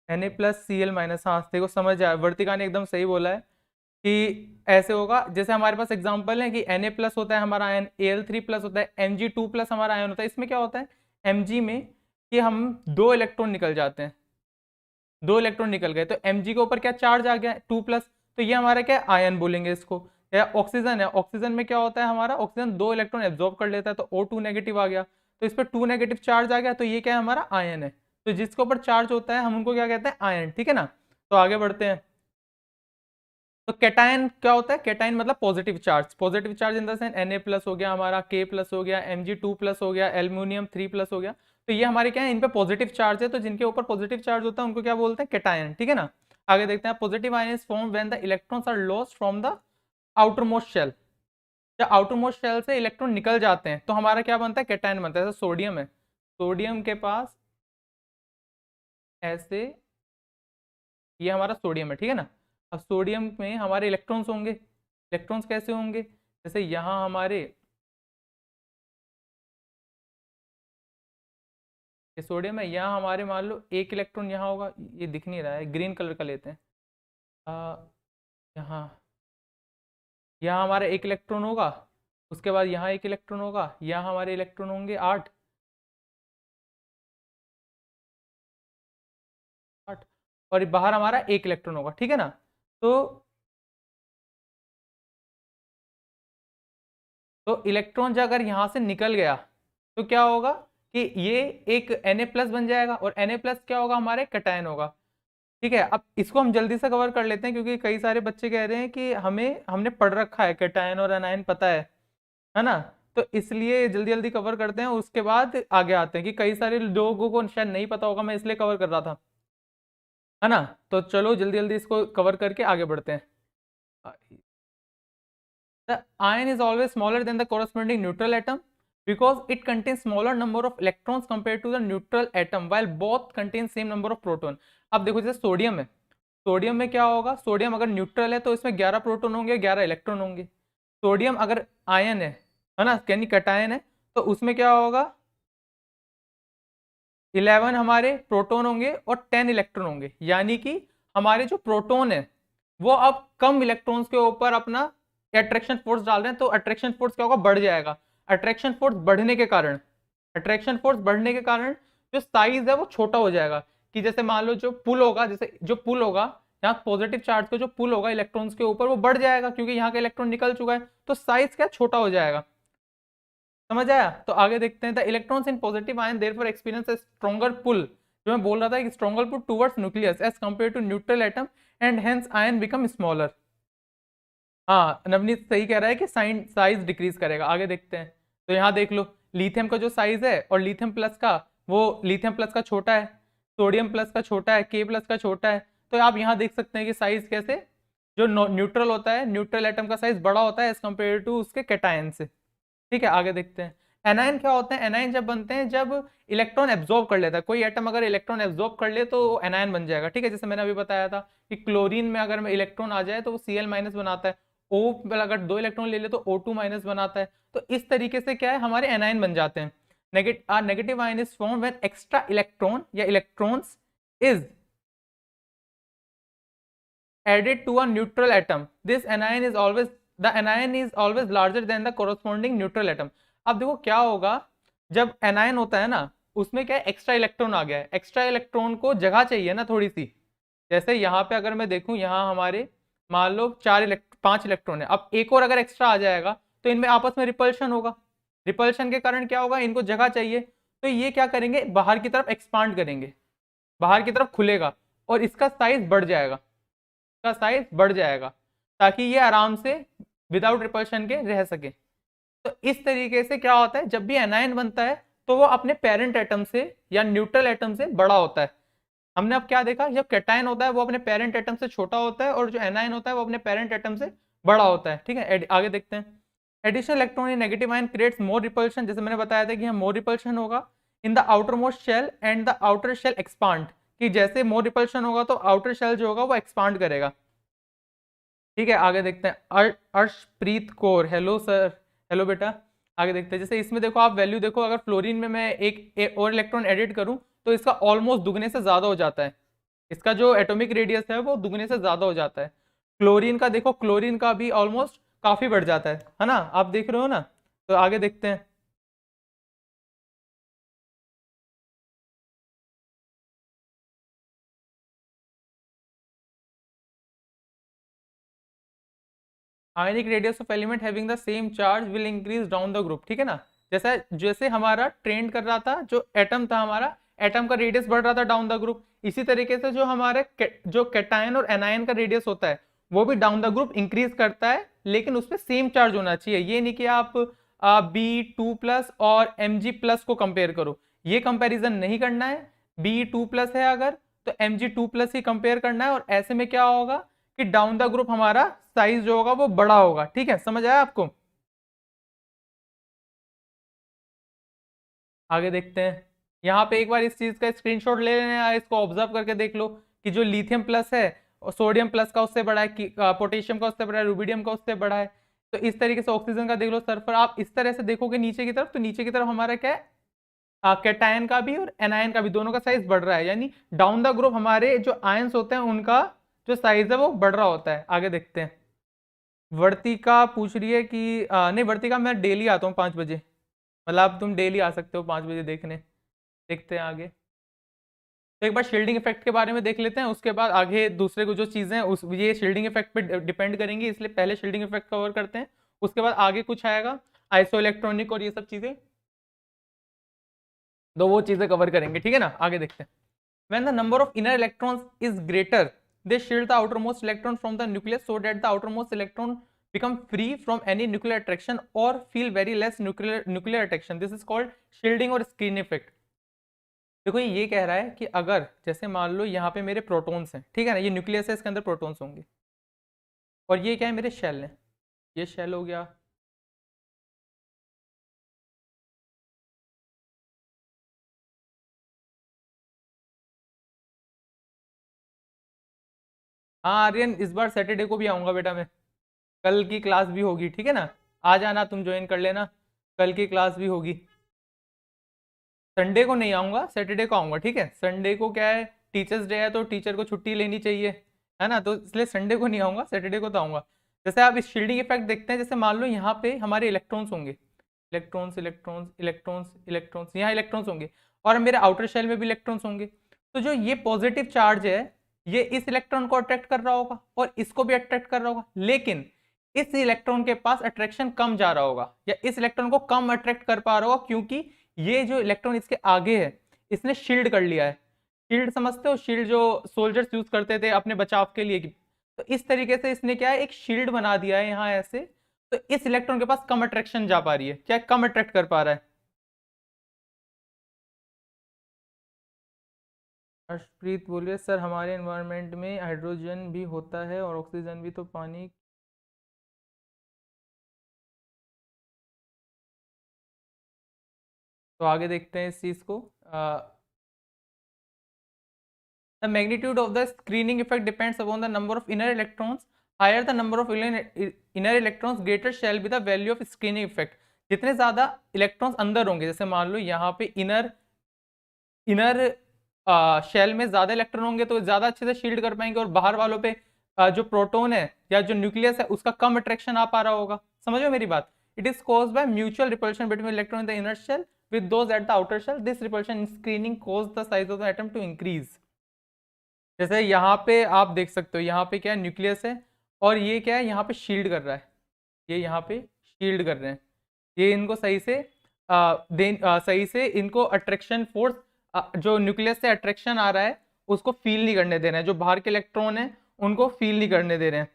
Na+Cl-, हाँ देखो समझ आया, वर्तिका ने एकदम सही बोला है कि ऐसे होगा। जैसे हमारे पास एग्जांपल है कि Na+ होता है हमारा आयन, Al3+ होता है, Mg2+ हमारा आयन होता है। इसमें क्या होता है Mg में कि हम दो इलेक्ट्रॉन निकल जाते हैं, दो इलेक्ट्रॉन निकल गए तो Mg के ऊपर क्या चार्ज आ गया 2+, तो ये हमारा क्या आयन बोलेंगे इसको। या ऑक्सीजन है, ऑक्सीजन में क्या होता है हमारा, ऑक्सीजन दो इलेक्ट्रॉन एब्जॉर्ब कर लेता है तो O2 नेगेटिव आ गया, तो इस पर 2 नेगेटिव चार्ज आ गया, तो ये क्या है? हमारा आयन है। तो जिसके ऊपर चार्ज होता है हम उनको क्या कहते हैं? आयन। ठीक है ना। तो आगे बढ़ते हैं। तो कैटायन क्या होता है? कैटायन मतलब positive charge. Positive charge in the sense Na+ हो गया हमारा, K+ हो गया, Mg2+ हो गया, एल्यूमिनियम 3+ हो गया। तो ये हमारे क्या है, इन पे पॉजिटिव चार्ज है, तो जिनके ऊपर पॉजिटिव चार्ज होता है उनको क्या बोलते हैं? कैटायन। ठीक है ना। आगे देखते हैं। Positive ion is form when the electrons are lost from the outermost shell. जब आउटर मोस्ट शेल से इलेक्ट्रॉन निकल जाते हैं तो हमारा क्या बनता है? कैटायन बनता है। जैसे सोडियम है, सोडियम के पास ऐसे, ये हमारा सोडियम है, ठीक है ना। अब सोडियम में हमारे इलेक्ट्रॉन्स होंगे। इलेक्ट्रॉन्स कैसे होंगे? जैसे यहाँ हमारे ये सोडियम है, यहाँ हमारे मान लो एक इलेक्ट्रॉन यहाँ होगा, ये दिख नहीं रहा है, ग्रीन कलर का लेते हैं। आ, यहाँ यहाँ हमारा एक इलेक्ट्रॉन होगा, उसके बाद यहाँ एक इलेक्ट्रॉन होगा, यहाँ हमारे इलेक्ट्रॉन होंगे 8। 8 और बाहर हमारा एक इलेक्ट्रॉन होगा, ठीक है ना। तो इलेक्ट्रॉन जब अगर यहाँ से निकल गया तो क्या होगा कि ये एक Na+ बन जाएगा, और Na+ क्या होगा? हमारे कैटायन होगा। ठीक है। अब इसको हम जल्दी से कवर कर लेते हैं, क्योंकि कई सारे बच्चे कह रहे हैं कि हमने पढ़ रखा है, कैटायन और एनायन पता है ना। तो इसलिए जल्दी जल्दी कवर करते हैं, उसके बाद आगे आते हैं, कि कई सारे लोगों को शायद नहीं पता होगा, मैं इसलिए कवर कर रहा था, है ना। तो चलो जल्दी जल्दी इसको कवर करके आगे बढ़ते हैं। The ion is always smaller than the corresponding neutral atom because it contains smaller number of electrons compared to the neutral atom while both contain same number of proton। अब देखो जैसे सोडियम है, sodium में क्या होगा? Sodium अगर neutral है तो इसमें 11 प्रोटॉन होंगे, 11 इलेक्ट्रॉन होंगे। सोडियम अगर आयन है ना, यानी कैटायन है, तो उसमें क्या होगा? 11 हमारे प्रोटॉन होंगे और 10 इलेक्ट्रॉन होंगे, यानी कि हमारे जो प्रोटॉन है वो अब कम इलेक्ट्रॉन्स के ऊपर अपना अट्रैक्शन फोर्स डाल रहे हैं, तो अट्रैक्शन फोर्स क्या होगा? बढ़ जाएगा। अट्रैक्शन फोर्स बढ़ने के कारण, अट्रैक्शन फोर्स बढ़ने के कारण जो साइज है वो छोटा हो जाएगा। कि जैसे मान लो जो पुल होगा, जैसे जो पुल होगा यहाँ पॉजिटिव चार्ज का, जो पुल होगा इलेक्ट्रॉन्स के ऊपर, वो बढ़ जाएगा, क्योंकि यहाँ का इलेक्ट्रॉन निकल चुका है, तो साइज क्या? छोटा हो जाएगा। समझ आया? तो आगे देखते हैं। The electrons in positive ion therefore experience a stronger pull, जो मैं बोल रहा था कि stronger pull towards nucleus as compare to neutral atom and hence ion become smaller. हाँ, नवनीत सही कह रहा है कि साइज डिक्रीज करेगा। आगे देखते हैं। तो यहाँ देख लो, लिथियम का जो साइज है और लिथियम प्लस का, वो लिथियम प्लस का छोटा है, सोडियम प्लस का छोटा है, K+ का छोटा है। तो आप यहाँ देख सकते हैं कि साइज कैसे, जो न्यूट्रल होता है, न्यूट्रल एटम का साइज बड़ा होता है एज कंपेयर टू उसके कैटायन से। ठीक है। आगे देखते हैं। एनायन क्या होते हैं? एनायन जब बनते हैं जब इलेक्ट्रॉन एब्जॉर्ब कर लेता है, कोई एटम अगर इलेक्ट्रॉन एब्जॉर्ब कर ले तो एनायन बन जाएगा। ठीक है। जैसे मैंने अभी बताया था कि क्लोरीन में अगर इलेक्ट्रॉन आ जाए तो वो Cl- बनाता है, O अगर 2 इलेक्ट्रॉन ले ले तो O2- बनाता है। तो इस तरीके से क्या है, हमारे एनायन बन जाते हैं। Negative ion is form when extra electron या electrons is added to a neutral atom. This anion is always the anion is always larger than the corresponding neutral atom। अब देखो क्या होगा, जब एनायन होता है ना, उसमें क्या है? एक्स्ट्रा इलेक्ट्रॉन आ गया है, एक्स्ट्रा इलेक्ट्रॉन को जगह चाहिए ना थोड़ी सी। जैसे यहाँ पे अगर मैं देखूं, यहाँ हमारे मान लो 5 इलेक्ट्रॉन है, अब एक और अगर एक्स्ट्रा आ जाएगा तो इनमें आपस में रिपल्शन होगा। रिपल्शन के कारण क्या होगा? इनको जगह चाहिए, तो ये क्या करेंगे? बाहर की तरफ एक्सपांड करेंगे, बाहर की तरफ खुलेगा, और इसका साइज बढ़ जाएगा, का साइज बढ़ जाएगा, ताकि ये आराम से विदाउट रिपल्शन के रह सके। तो इस तरीके से क्या होता है, जब भी एनायन बनता है तो वो अपने पेरेंट एटम से या न्यूट्रल एटम से बड़ा होता है। हमने अब क्या देखा, जब कैटायन होता है वो अपने पेरेंट एटम से छोटा होता है, और जो एनायन होता है वो अपने पेरेंट एटम से बड़ा होता है। ठीक है। आगे देखते हैं। Additional electron in negative ion creates more repulsion. जैसे मैंने बताया था कि यहाँ मोर रिपल्शन होगा in the outermost shell and the outer shell expand, कि जैसे मोर रिपल्शन होगा तो आउटर शेल जो होगा वो एक्सपांड करेगा। ठीक है। आगे देखते हैं। Arshpreet Kaur, hello sir. Hello बेटा। आगे देखते हैं। जैसे इसमें देखो, आप वैल्यू देखो, अगर फ्लोरीन में मैं एक और इलेक्ट्रॉन एडिट करूं तो इसका ऑलमोस्ट दुगने से ज्यादा हो जाता है, इसका जो एटॉमिक रेडियस है वो दुगने से ज्यादा हो जाता है। क्लोरीन का देखो, क्लोरीन का भी ऑलमोस्ट काफी बढ़ जाता है ना। आप देख रहे हो ना। तो आगे देखते हैं। Ionic radius of element having the same charge will increase down the group. ठीक है ना। जैसा जैसे हमारा ट्रेंड कर रहा था, जो एटम था हमारा एटम का रेडियस बढ़ रहा था डाउन द ग्रुप। इसी तरीके से जो हमारे जो कैटायन और एनायन का रेडियस होता है वो भी डाउन द ग्रुप इंक्रीज करता है, लेकिन उसपे सेम चार्ज होना चाहिए। ये नहीं कि आप B2+ और Mg+ को कंपेयर करो, ये कंपैरिजन नहीं करना है। B2+ है अगर तो Mg2+ ही कंपेयर करना है, और ऐसे में क्या होगा कि डाउन द ग्रुप हमारा साइज जो होगा वो बड़ा होगा। ठीक है, समझ आया आपको? आगे देखते हैं। यहाँ पे एक बार इस चीज का स्क्रीनशॉट ले लेना है, इसको ऑब्जर्व करके देख लो कि जो लिथियम प्लस है और सोडियम प्लस का उससे बड़ा है, पोटेशियम का उससे बड़ा है, रुबिडियम का उससे बड़ा है। तो इस तरीके से ऑक्सीजन का देख लो सल्फर। आप इस तरह से देखोगे नीचे की तरफ, तो नीचे की तरफ हमारा क्या है, कैटायन का भी और एनायन का भी दोनों का साइज बढ़ रहा है, यानी डाउन द ग्रुप हमारे जो आयंस होते हैं उनका जो साइज है वो बढ़ रहा होता है। आगे देखते हैं। वर्तिका पूछ रही है कि नहीं वर्तिका, मैं डेली आता हूँ 5 बजे, मतलब तुम डेली आ सकते हो 5 बजे देखने। देखते हैं आगे। तो एक बार शील्डिंग इफेक्ट के बारे में देख लेते हैं, उसके बाद आगे दूसरे को जो चीज़ें हैं उस ये शील्डिंग इफेक्ट पे डिपेंड करेंगी, इसलिए पहले शील्डिंग इफेक्ट कवर करते हैं, उसके बाद आगे कुछ आएगा आइसो इलेक्ट्रॉनिक और ये सब चीज़ें, तो वो चीज़ें कवर करेंगे। ठीक है ना, आगे देखते हैं। When the number of inner electrons is greater, they shield the outermost electron from the nucleus so that the outermost electron become free from any nuclear attraction or feel very less nuclear attraction. This is called shielding और screen effect. देखो ये कह रहा है कि अगर जैसे मान लो यहाँ पे मेरे प्रोटॉन्स हैं, ठीक है ना, ये न्यूक्लियस है, इसके अंदर प्रोटॉन्स होंगे, और ये क्या है, मेरे शेल हैं, ये शेल हो गया। हाँ आर्यन, इस बार सैटरडे को भी आऊँगा बेटा मैं, कल की क्लास भी होगी, ठीक है ना, आ जाना, तुम ज्वाइन कर लेना, कल की क्लास भी होगी। संडे को नहीं आऊँगा, सैटरडे को आऊँगा, ठीक है। संडे को क्या है, टीचर्स डे है, तो टीचर को छुट्टी लेनी चाहिए, है ना, तो इसलिए संडे को नहीं आऊँगा, सैटरडे को तो आऊँगा। जैसे आप इस शील्डिंग इफेक्ट देखते हैं, जैसे मान लो यहाँ पे हमारे इलेक्ट्रॉन्स होंगे, इलेक्ट्रॉन्स इलेक्ट्रॉन्स इलेक्ट्रॉन्स इलेक्ट्रॉन्स, यहाँ इलेक्ट्रॉन्स होंगे, और मेरे आउटर शेल में भी इलेक्ट्रॉन्स होंगे। तो जो ये पॉजिटिव चार्ज है ये इस इलेक्ट्रॉन को अट्रैक्ट कर रहा होगा और इसको भी अट्रैक्ट कर रहा होगा, लेकिन इस इलेक्ट्रॉन के पास अट्रैक्शन कम जा रहा होगा, या इस इलेक्ट्रॉन को कम अट्रैक्ट कर पा रहा होगा, क्योंकि ये जो इलेक्ट्रॉन इसके आगे है इसने शील्ड कर लिया है। शील्ड समझते हो, शील्ड जो सोल्जर्स यूज करते थे अपने बचाव के लिए, तो इस तरीके से इसने क्या है, एक शील्ड बना दिया है यहाँ ऐसे, तो इस इलेक्ट्रॉन के पास कम अट्रैक्शन जा पा रही है, क्या कम अट्रैक्ट कर पा रहा है। हर्षप्रीत बोलिए सर, हमारे एनवायरनमेंट में हाइड्रोजन भी होता है और ऑक्सीजन भी, तो पानी। तो आगे देखते हैं इस चीज को। The magnitude of the screening effect depends upon the number of inner electrons. Higher the number of inner electrons, greater shall be the value of screening effect. जितने ज्यादा इलेक्ट्रॉन्स अंदर होंगे, जैसे मान लो यहाँ पे इनर इनर शेल में ज्यादा इलेक्ट्रॉन होंगे तो ज्यादा अच्छे से शील्ड कर पाएंगे, और बाहर वालों पे जो प्रोटॉन है या जो न्यूक्लियस है उसका कम अट्रैक्शन आ पा रहा होगा। समझो मेरी बात। It is caused by mutual repulsion between electron in the inner shell with those at the outer shell. This repulsion in screening caused the size of the atom to increase. जैसे यहाँ पे आप देख सकते हो, यहाँ पे क्या है, न्यूक्लियस है, और ये क्या है, यहाँ पे शील्ड कर रहा है, ये यहाँ पे शील्ड कर रहे हैं, ये इनको सही से सही से इनको अट्रैक्शन फोर्स जो न्यूक्लियस से अट्रैक्शन आ रहा है उसको फील नहीं करने दे रहे हैं, जो बाहर के इलेक्ट्रॉन है उनको फील नहीं करने दे रहे हैं।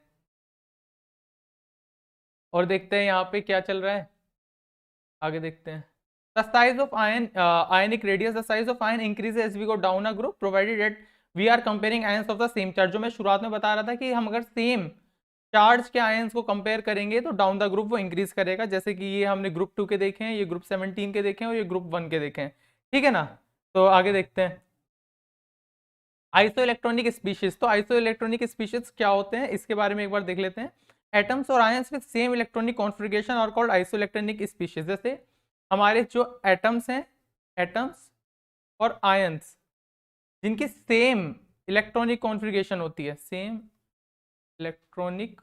और देखते हैं यहाँ पे क्या चल रहा है, आगे देखते हैं। The size of ionic radius, the size of ion increases as we go down a group, provided that we are comparing ions of the same charge. जो मैं शुरुआत में बता रहा था कि हम अगर सेम चार्ज के आयंस को कंपेयर करेंगे तो डाउन द ग्रुप वो इंक्रीज करेगा, जैसे कि ये हमने ग्रुप 2 के देखे हैं, ये ग्रुप 17 के देखे हैं, और ये ग्रुप 1 के देखे हैं, ठीक है ना। तो आगे देखते हैं आइसो इलेक्ट्रॉनिक स्पीशीज। तो आइसो इलेक्ट्रॉनिक स्पीशीज क्या होते हैं इसके बारे में एक बार देख लेते हैं। एटम्स और ions with same electronic configuration और कॉल्ड आइसो इलेक्ट्रॉनिक स्पीशीज। जैसे हमारे जो एटम्स हैं, एटम्स और आयंस जिनकी सेम इलेक्ट्रॉनिक कॉन्फ़िगरेशन होती है, सेम इलेक्ट्रॉनिक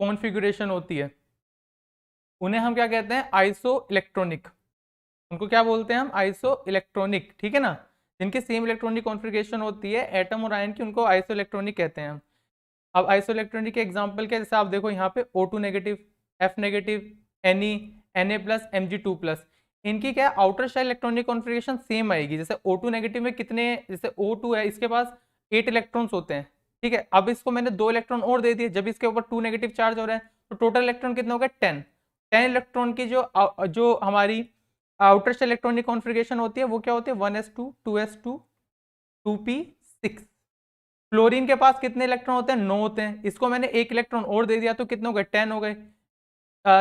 कॉन्फ़िगरेशन होती है, उन्हें हम क्या कहते हैं, आइसो इलेक्ट्रॉनिक। उनको क्या बोलते हैं हम, आइसो इलेक्ट्रॉनिक, ठीक है ना। जिनकी सेम इलेक्ट्रॉनिक कॉन्फ़िगरेशन होती है एटम और आयन की, उनको आइसो इलेक्ट्रॉनिक कहते हैं हम। अब आइसो इलेक्ट्रॉनिक के एग्जांपल क्या, जैसे आप देखो यहाँ पे O2 negative, F negative, Ne, Na+, Mg2+। इनकी क्या है, outer shell electronic configuration same आएगी। जैसे O2 नेगेटिव में कितने, जैसे O2 है, इसके पास 8 इलेक्ट्रॉन्स होते हैं, ठीक है। अब इसको मैंने 2 इलेक्ट्रॉन और दे दिए, जब इसके ऊपर 2 नेगेटिव चार्ज हो रहा है तो टोटल इलेक्ट्रॉन कितने हो गए, 10 इलेक्ट्रॉन की जो हमारी आउटर शेल इलेक्ट्रॉनिक कॉन्फ़िगरेशन होती है वो क्या होती है, 1s2 2s2 2p6। फ्लोरीन के पास कितने इलेक्ट्रॉन होते हैं, 9 होते हैं। इसको मैंने 1 इलेक्ट्रॉन और दे दिया तो कितने हो गए, 10 हो गए।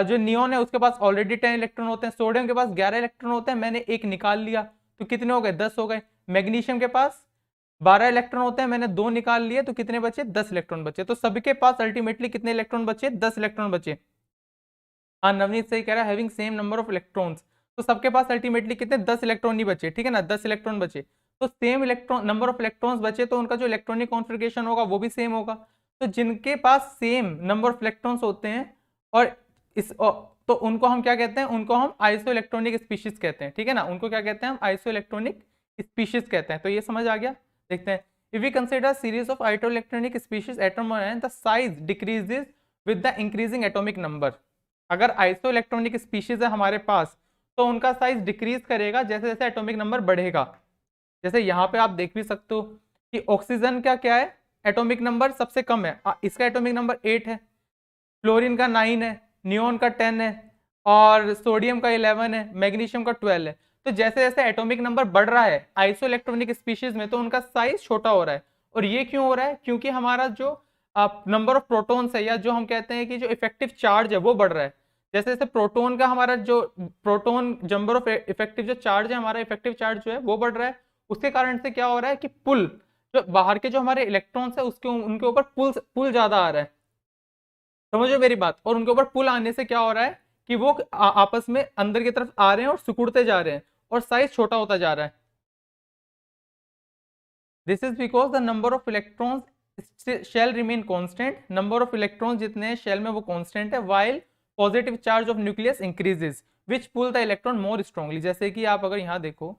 जो नियोन है उसके पास ऑलरेडी 10 इलेक्ट्रॉन होते हैं। सोडियम के पास 11 इलेक्ट्रॉन होते हैं, मैंने एक निकाल लिया तो कितने हो गए, 10 हो गए। मैग्नीशियम के पास 12 इलेक्ट्रॉन होते हैं, मैंने 2 निकाल लिए तो कितने बचे, 10 इलेक्ट्रॉन बचे। तो सबके पास अल्टीमेटली कितने इलेक्ट्रॉन बचे, 10 इलेक्ट्रॉन बचे। हाँ नवनीत सही कह रहा है, having same number of electrons. तो सबके पास अल्टीमेटली कितने, 10 इलेक्ट्रॉन ही बचे, ठीक है ना, 10 इलेक्ट्रॉन बचे। तो same electron number of electrons बचे तो उनका जो इलेक्ट्रॉनिक कॉन्फ़िगरेशन होगा वो भी सेम होगा। तो जिनके पास सेम नंबर ऑफ इलेक्ट्रॉन्स होते हैं और तो उनको हम क्या कहते हैं, उनको हम आइसो इलेक्ट्रॉनिक स्पीशीज कहते हैं, ठीक है ना, उनको क्या कहते हैं हम, आइसो इलेक्ट्रॉनिक स्पीशीज कहते हैं। तो ये समझ आ गया। देखते हैं, if we consider series of isoelectronic species atom the size decreases with the increasing atomic number. अगर आइसो इलेक्ट्रॉनिक स्पीशीज है हमारे पास तो उनका साइज डिक्रीज करेगा जैसे जैसे एटॉमिक नंबर बढ़ेगा। जैसे यहाँ पे आप देख भी सकते हो कि ऑक्सीजन का क्या है, एटॉमिक नंबर सबसे कम है, इसका एटॉमिक नंबर 8 है। फ्लोरीन का 9 है, नियोन का 10 है, और सोडियम का 11 है, मैग्नीशियम का 12 है। तो जैसे जैसे एटॉमिक नंबर बढ़ रहा है आइसो इलेक्ट्रॉनिक स्पीशीज में तो उनका साइज छोटा हो रहा है। और ये क्यों हो रहा है, क्योंकि हमारा जो नंबर ऑफ प्रोटॉन्स है, या जो हम कहते हैं कि जो इफेक्टिव चार्ज है वो बढ़ रहा है। जैसे जैसे प्रोटोन का हमारा जो प्रोटोन नंबर ऑफ इफेक्टिव जो चार्ज है, हमारा इफेक्टिव चार्ज जो है वो बढ़ रहा है। उसके कारण से क्या हो रहा है कि पुल, जो बाहर के जो हमारे इलेक्ट्रॉन्स है उसके उनके ऊपर पुल पुल ज्यादा आ रहा है। समझो मेरी बात। और उनके ऊपर पुल आने से क्या हो रहा है कि वो आपस में अंदर की तरफ आ रहे हैं और सिकुड़ते जा रहे हैं और साइज छोटा होता जा रहा है। This is because the number of electrons shell remain constant. Number of electrons जितने हैं शेल में वो कांस्टेंट है, while positive charge of nucleus increases which pull the electron more strongly. जैसे कि आप अगर यहाँ देखो,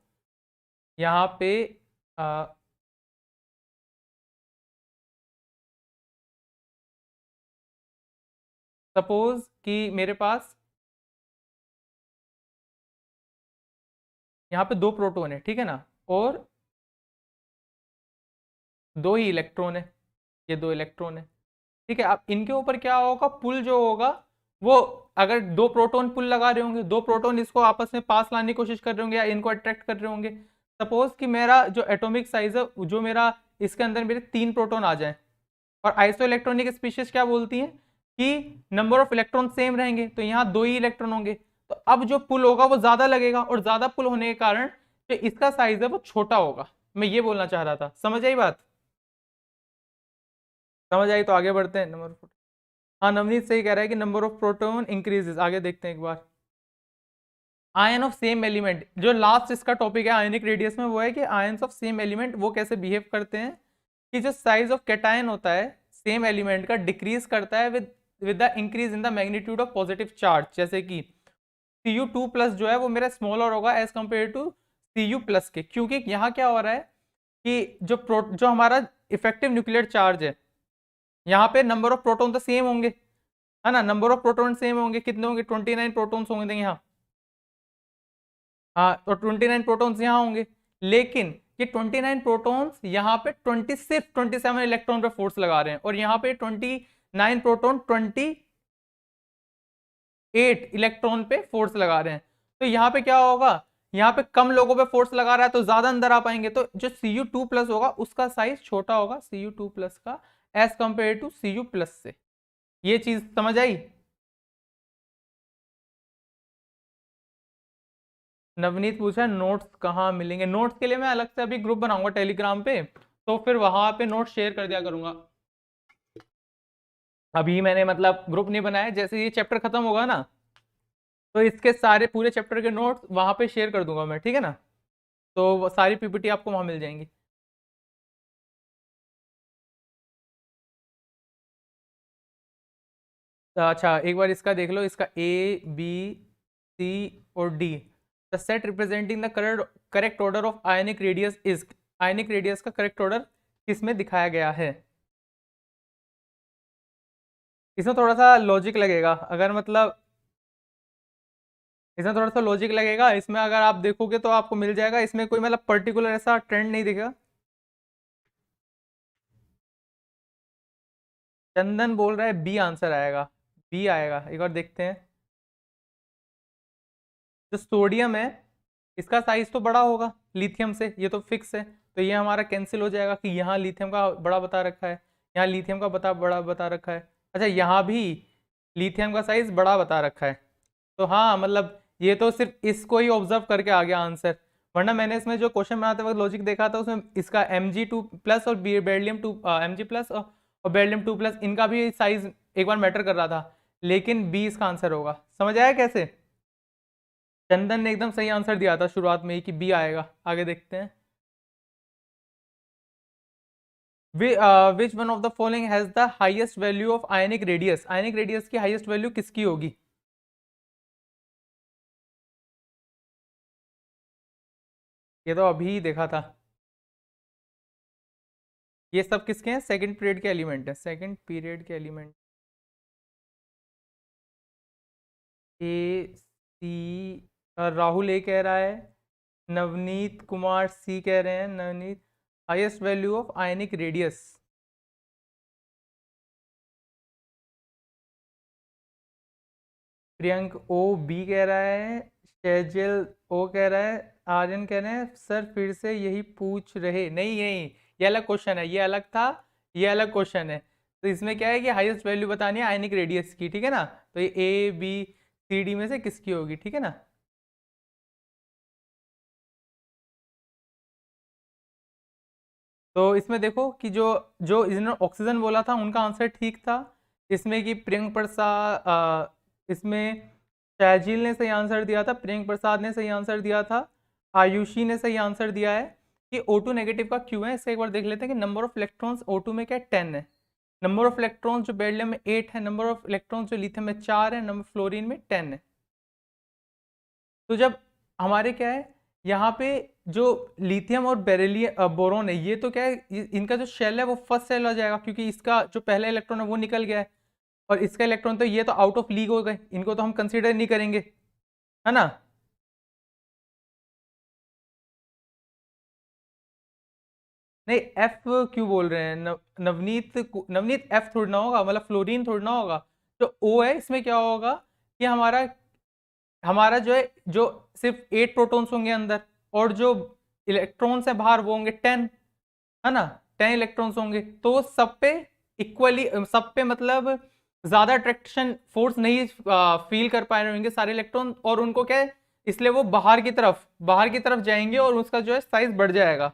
यहाँ पे सपोज कि मेरे पास यहाँ पे 2 प्रोटॉन है, ठीक है ना, और 2 ही इलेक्ट्रॉन है, ये 2 इलेक्ट्रॉन है, ठीक है। अब इनके ऊपर क्या होगा, पुल जो होगा वो, अगर 2 प्रोटॉन पुल लगा रहे होंगे, 2 प्रोटॉन इसको आपस में पास लाने की कोशिश कर रहे होंगे या इनको अट्रैक्ट कर रहे होंगे। सपोज कि मेरा जो एटॉमिक साइज है, जो मेरा इसके अंदर मेरे 3 प्रोटॉन आ जाए, और आइसो इलेक्ट्रॉनिक स्पीशीज क्या बोलती हैं कि नंबर ऑफ इलेक्ट्रॉन सेम रहेंगे तो यहाँ 2 ही इलेक्ट्रॉन होंगे। तो अब जो पुल होगा वो ज्यादा लगेगा, और ज्यादा पुल होने के कारण जो इसका साइज है वो छोटा होगा। मैं ये बोलना चाह रहा था, समझ आई बात, समझ आई तो आगे बढ़ते हैं। नंबर, हाँ नवनीत सही कह रहा है कि नंबर ऑफ प्रोटॉन इंक्रीजेस। आगे देखते हैं एक बार, आयन ऑफ सेम एलिमेंट, जो लास्ट इसका टॉपिक है आयनिक रेडियस में, वो है कि आयंस ऑफ सेम एलिमेंट वो कैसे बिहेव करते हैं, कि जो साइज ऑफ कैटायन होता है सेम एलिमेंट का डिक्रीज करता है with the increase in the magnitude of positive charge. जैसे कि Cu2+ जो है वो मेरा स्मॉलर होगा एज कंपेयर टू Cu+ के, क्योंकि यहाँ क्या हो रहा है कि जो हमारा इफेक्टिव न्यूक्लियर चार्ज है, यहाँ पे नंबर ऑफ प्रोटॉन तो सेम होंगे, है ना, नंबर ऑफ प्रोटॉन सेम होंगे, कितने होंगे, 29 प्रोटॉन्स होंगे यहाँ। हाँ, तो 29 प्रोटॉन्स यहाँ होंगे, लेकिन ये 29 प्रोटॉन्स यहाँ पे सिर्फ 27 इलेक्ट्रॉन पे फोर्स लगा रहे हैं, और यहाँ पे 29 प्रोटॉन 28 इलेक्ट्रॉन पे फोर्स लगा रहे हैं। तो यहाँ पे क्या होगा, यहाँ पे कम लोगों पे फोर्स लगा रहा है तो ज्यादा अंदर आ पाएंगे, तो जो Cu2+ होगा उसका साइज छोटा होगा Cu2+ का एज कंपेयर टू Cu+ से। ये चीज समझ आई। नवनीत पूछा नोट्स कहाँ मिलेंगे, नोट्स के लिए मैं अलग से अभी ग्रुप बनाऊंगा टेलीग्राम पे, तो फिर वहां पे नोट्स शेयर कर दिया करूंगा। अभी मैंने मतलब ग्रुप नहीं बनाया, जैसे ये चैप्टर खत्म होगा ना तो इसके सारे पूरे चैप्टर के नोट्स वहां पे शेयर कर दूंगा मैं, ठीक है ना, तो वो सारी पीपीटी आपको वहां मिल जाएंगी। तो अच्छा एक बार इसका देख लो, इसका A B C और D, the set representing the correct order of ionic radius is, ionic radius का करेक्ट ऑर्डर किसमें दिखाया गया है। इसमें थोड़ा सा लॉजिक लगेगा, अगर मतलब इसमें थोड़ा सा लॉजिक लगेगा, इसमें अगर आप देखोगे तो आपको मिल जाएगा, इसमें कोई मतलब पर्टिकुलर ऐसा ट्रेंड नहीं दिखेगा। चंदन बोल रहा है बी आंसर आएगा, बी आएगा, एक बार देखते हैं। जो सोडियम है इसका साइज तो बड़ा होगा लिथियम से, ये तो फिक्स है, तो ये हमारा कैंसिल हो जाएगा कि यहाँ लिथियम का बड़ा बता रखा है, यहाँ लिथियम का बड़ा बता रखा है। अच्छा यहाँ भी लिथियम का साइज बड़ा बता रखा है, तो हाँ मतलब ये तो सिर्फ इसको ही ऑब्जर्व करके आ गया आंसर, वरना मैंने इसमें जो क्वेश्चन बनाते वक्त लॉजिक देखा था उसमें इसका Mg2+ और बेरिलियम 2 Mg+ और बेरिलियम 2+ इनका भी साइज एक बार मैटर कर रहा था, लेकिन बी इसका आंसर होगा। समझ आया कैसे? चंदन ने एकदम सही आंसर दिया था शुरुआत में ही कि बी आएगा। आगे देखते हैं। Which one of the following has the highest value of ionic radius? Ionic radius की हाईएस्ट वैल्यू किसकी होगी? ये तो अभी देखा था। ये सब किसके हैं? सेकंड पीरियड के एलिमेंट है, सेकंड पीरियड के element. A C, Rahul A कह रहा है, नवनीत कुमार सी कह रहे हैं, Navneet highest value of ionic radius. Priyank oh B कह रहा है, शेजिल ओ कह रहा है, आर्यन कह रहे हैं सर फिर से यही पूछ रहे, नहीं नहीं ये अलग क्वेश्चन है, ये अलग था, ये अलग क्वेश्चन है। तो इसमें क्या है कि हाईएस्ट वैल्यू बतानी है आयनिक रेडियस की, ठीक है ना, तो ये ए बी सी डी में से किसकी होगी, ठीक है ना। तो इसमें देखो कि जो जो इन्होंने ऑक्सीजन बोला था उनका आंसर ठीक था, इसमें कि प्रियंक प्रसाद, इसमें शहजील ने सही आंसर दिया था, प्रियंक प्रसाद ने सही आंसर दिया था, आयुषी ने सही आंसर दिया है कि O2 नेगेटिव का क्यों है। इसका एक बार देख लेते हैं कि नंबर ऑफ इलेक्ट्रॉन्स O2 में क्या है, 10 है, नंबर ऑफ इलेक्ट्रॉन्स जो बेरिलियम में 8 है, नंबर ऑफ इलेक्ट्रॉन्स जो लिथियम में 4 है, नंबर फ्लोरीन में 10 है। तो जब हमारे क्या है यहाँ पे जो लिथियम और बेरिलियम बोरोन है, ये तो क्या है इनका जो शेल है वो फर्स्ट शेल हो जाएगा, क्योंकि इसका जो पहला इलेक्ट्रॉन है वो निकल गया है, और इसका इलेक्ट्रॉन तो ये तो आउट ऑफ लीग हो गए, इनको तो हम कंसीडर नहीं करेंगे, है ना। नहीं एफ क्यों बोल रहे हैं नवनीत नवनीत एफ थोड़ी ना होगा, मतलब फ्लोरीन थोड़ी ना होगा। जो ओ है इसमें क्या होगा कि हमारा हमारा जो है जो सिर्फ 8 प्रोटॉन्स होंगे अंदर, और जो इलेक्ट्रॉन्स है बाहर वो होंगे 10, है ना, 10 इलेक्ट्रॉन्स होंगे, तो वो सब पे इक्वली, सब पे मतलब ज्यादा अट्रैक्शन फोर्स नहीं फील कर पा रहे होंगे सारे इलेक्ट्रॉन, और उनको क्या है इसलिए वो बाहर की तरफ जाएंगे और उसका जो है साइज बढ़ जाएगा।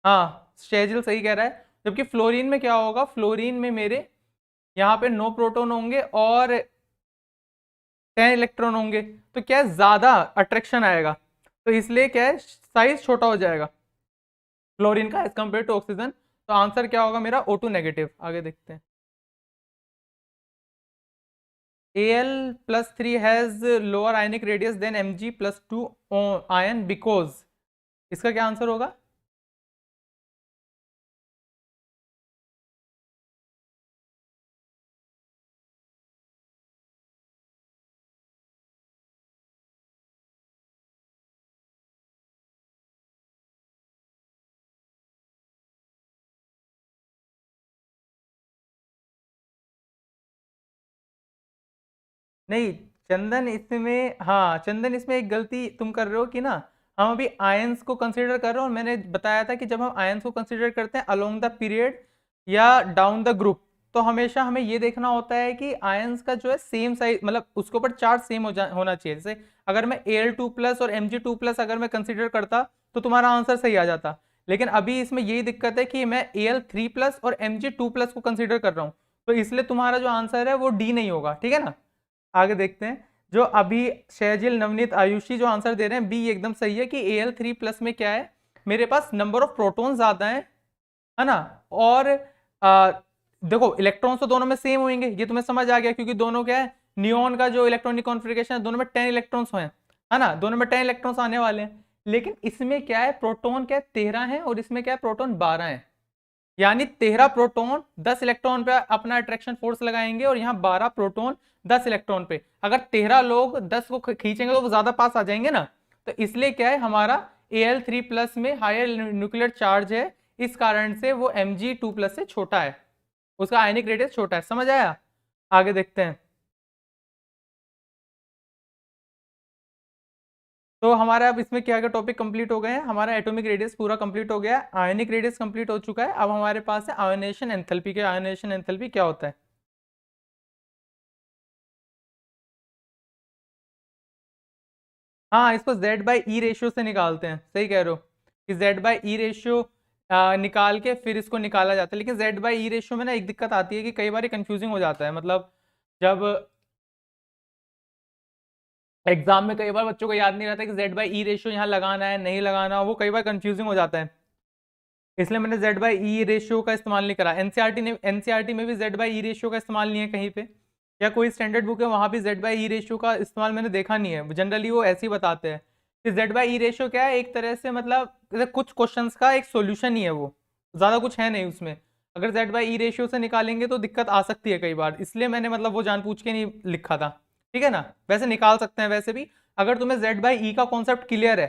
हाँ शेजिल सही कह रहा है, जबकि फ्लोरीन में क्या होगा, फ्लोरीन में मेरे यहाँ पे 9 प्रोटॉन होंगे और 10 इलेक्ट्रॉन होंगे, तो क्या है ज्यादा अट्रैक्शन आएगा, तो इसलिए क्या है साइज छोटा हो जाएगा फ्लोरीन का एज कम्पेयर टू ऑक्सीजन। तो आंसर क्या होगा मेरा O2 नेगेटिव। आगे देखते हैं। Al+3 has lower ionic radius than Mg+2 ion because, इसका क्या आंसर होगा? नहीं चंदन इसमें, हाँ चंदन इसमें एक गलती तुम कर रहे हो कि ना, हम अभी आयंस को कंसीडर कर रहे हो, और मैंने बताया था कि जब हम आयंस को कंसीडर करते हैं अलोंग द पीरियड या डाउन द ग्रुप, तो हमेशा हमें ये देखना होता है कि आयंस का जो है सेम साइज, मतलब उसके ऊपर चार्ज सेम होना चाहिए। जैसे अगर मैं Al2+ और Mg2+ अगर मैं कंसीडर करता तो तुम्हारा आंसर सही आ जाता, लेकिन अभी इसमें यही दिक्कत है कि मैं Al3+ और Mg2+ को कंसीडर कर रहा हूँ, तो इसलिए तुम्हारा जो आंसर है वो डी नहीं होगा, ठीक है ना। आगे देखते हैं। जो अभी शहजिल नवनीत आयुषी जो आंसर दे रहे हैं बी एकदम सही है कि Al3+ में क्या है, मेरे पास नंबर ऑफ प्रोटॉन ज्यादा है ना, और आ, देखो इलेक्ट्रॉन्स तो दोनों में सेम होंगे, ये तुम्हें समझ आ गया, क्योंकि दोनों क्या है नियोन का जो इलेक्ट्रॉनिक कॉन्फ़िगरेशन है दोनों में 10 इलेक्ट्रॉन्स है ना, दोनों में 10 इलेक्ट्रॉन्स आने वाले हैं, लेकिन इसमें क्या है प्रोटॉन क्या है 13 है और इसमें क्या है प्रोटॉन 12 है, यानी 13 प्रोटॉन 10 इलेक्ट्रॉन पे अपना अट्रैक्शन फोर्स लगाएंगे और यहाँ 12 प्रोटॉन 10 इलेक्ट्रॉन पे। अगर 13 लोग 10 को खींचेंगे तो वो ज्यादा पास आ जाएंगे ना, तो इसलिए क्या है हमारा Al3+ में हायर न्यूक्लियर चार्ज है, इस कारण से वो Mg2+ से छोटा है, उसका आयनिक रेडियस छोटा है। समझ आया? आगे देखते हैं। तो हमारा अब इसमें क्या क्या टॉपिक कंप्लीट हो गए हैं, हमारा एटॉमिक रेडियस पूरा कंप्लीट हो गया है, आयनिक रेडियस कंप्लीट हो चुका है। अब हमारे पास है आयोनेशन एंथैल्पी के। आयोनेशन एंथैल्पी क्या होता है? हाँ, इसको Z बाई ई रेशियो से निकालते हैं, सही कह रहे हो कि Z बाई ई रेशियो निकाल के फिर इसको निकाला जाता है। लेकिन Z बाई ई रेशियो में ना एक दिक्कत आती है कि कई बार कंफ्यूजिंग हो जाता है, मतलब जब एग्जाम में कई बार बच्चों को याद नहीं रहता कि Z बाई ई रेशियो यहाँ लगाना है नहीं लगाना, वो कई बार कंफ्यूजिंग हो जाता है, इसलिए मैंने Z बाई ई रेशियो का इस्तेमाल नहीं करा। एनसीईआरटी में भी Z बाई ई रेशियो का इस्तेमाल नहीं है कहीं पे, या कोई स्टैंडर्ड बुक है वहां भी Z बाई ई रेशियो का इस्तेमाल मैंने देखा नहीं है। जनरली वो ऐसे ही बताते हैं कि Z बाई ई रेशियो क्या है, एक तरह से मतलब जैसे कुछ क्वेश्चंस का एक सॉल्यूशन ही है वो, ज़्यादा कुछ है नहीं उसमें। अगर Z बाई ई रेशियो से निकालेंगे तो दिक्कत आ सकती है कई बार, इसलिए मैंने मतलब वो जानबूझ के नहीं लिखा था, ठीक है ना। वैसे निकाल सकते हैं वैसे भी, अगर तुम्हें Z बाई ई का कॉन्सेप्ट क्लियर है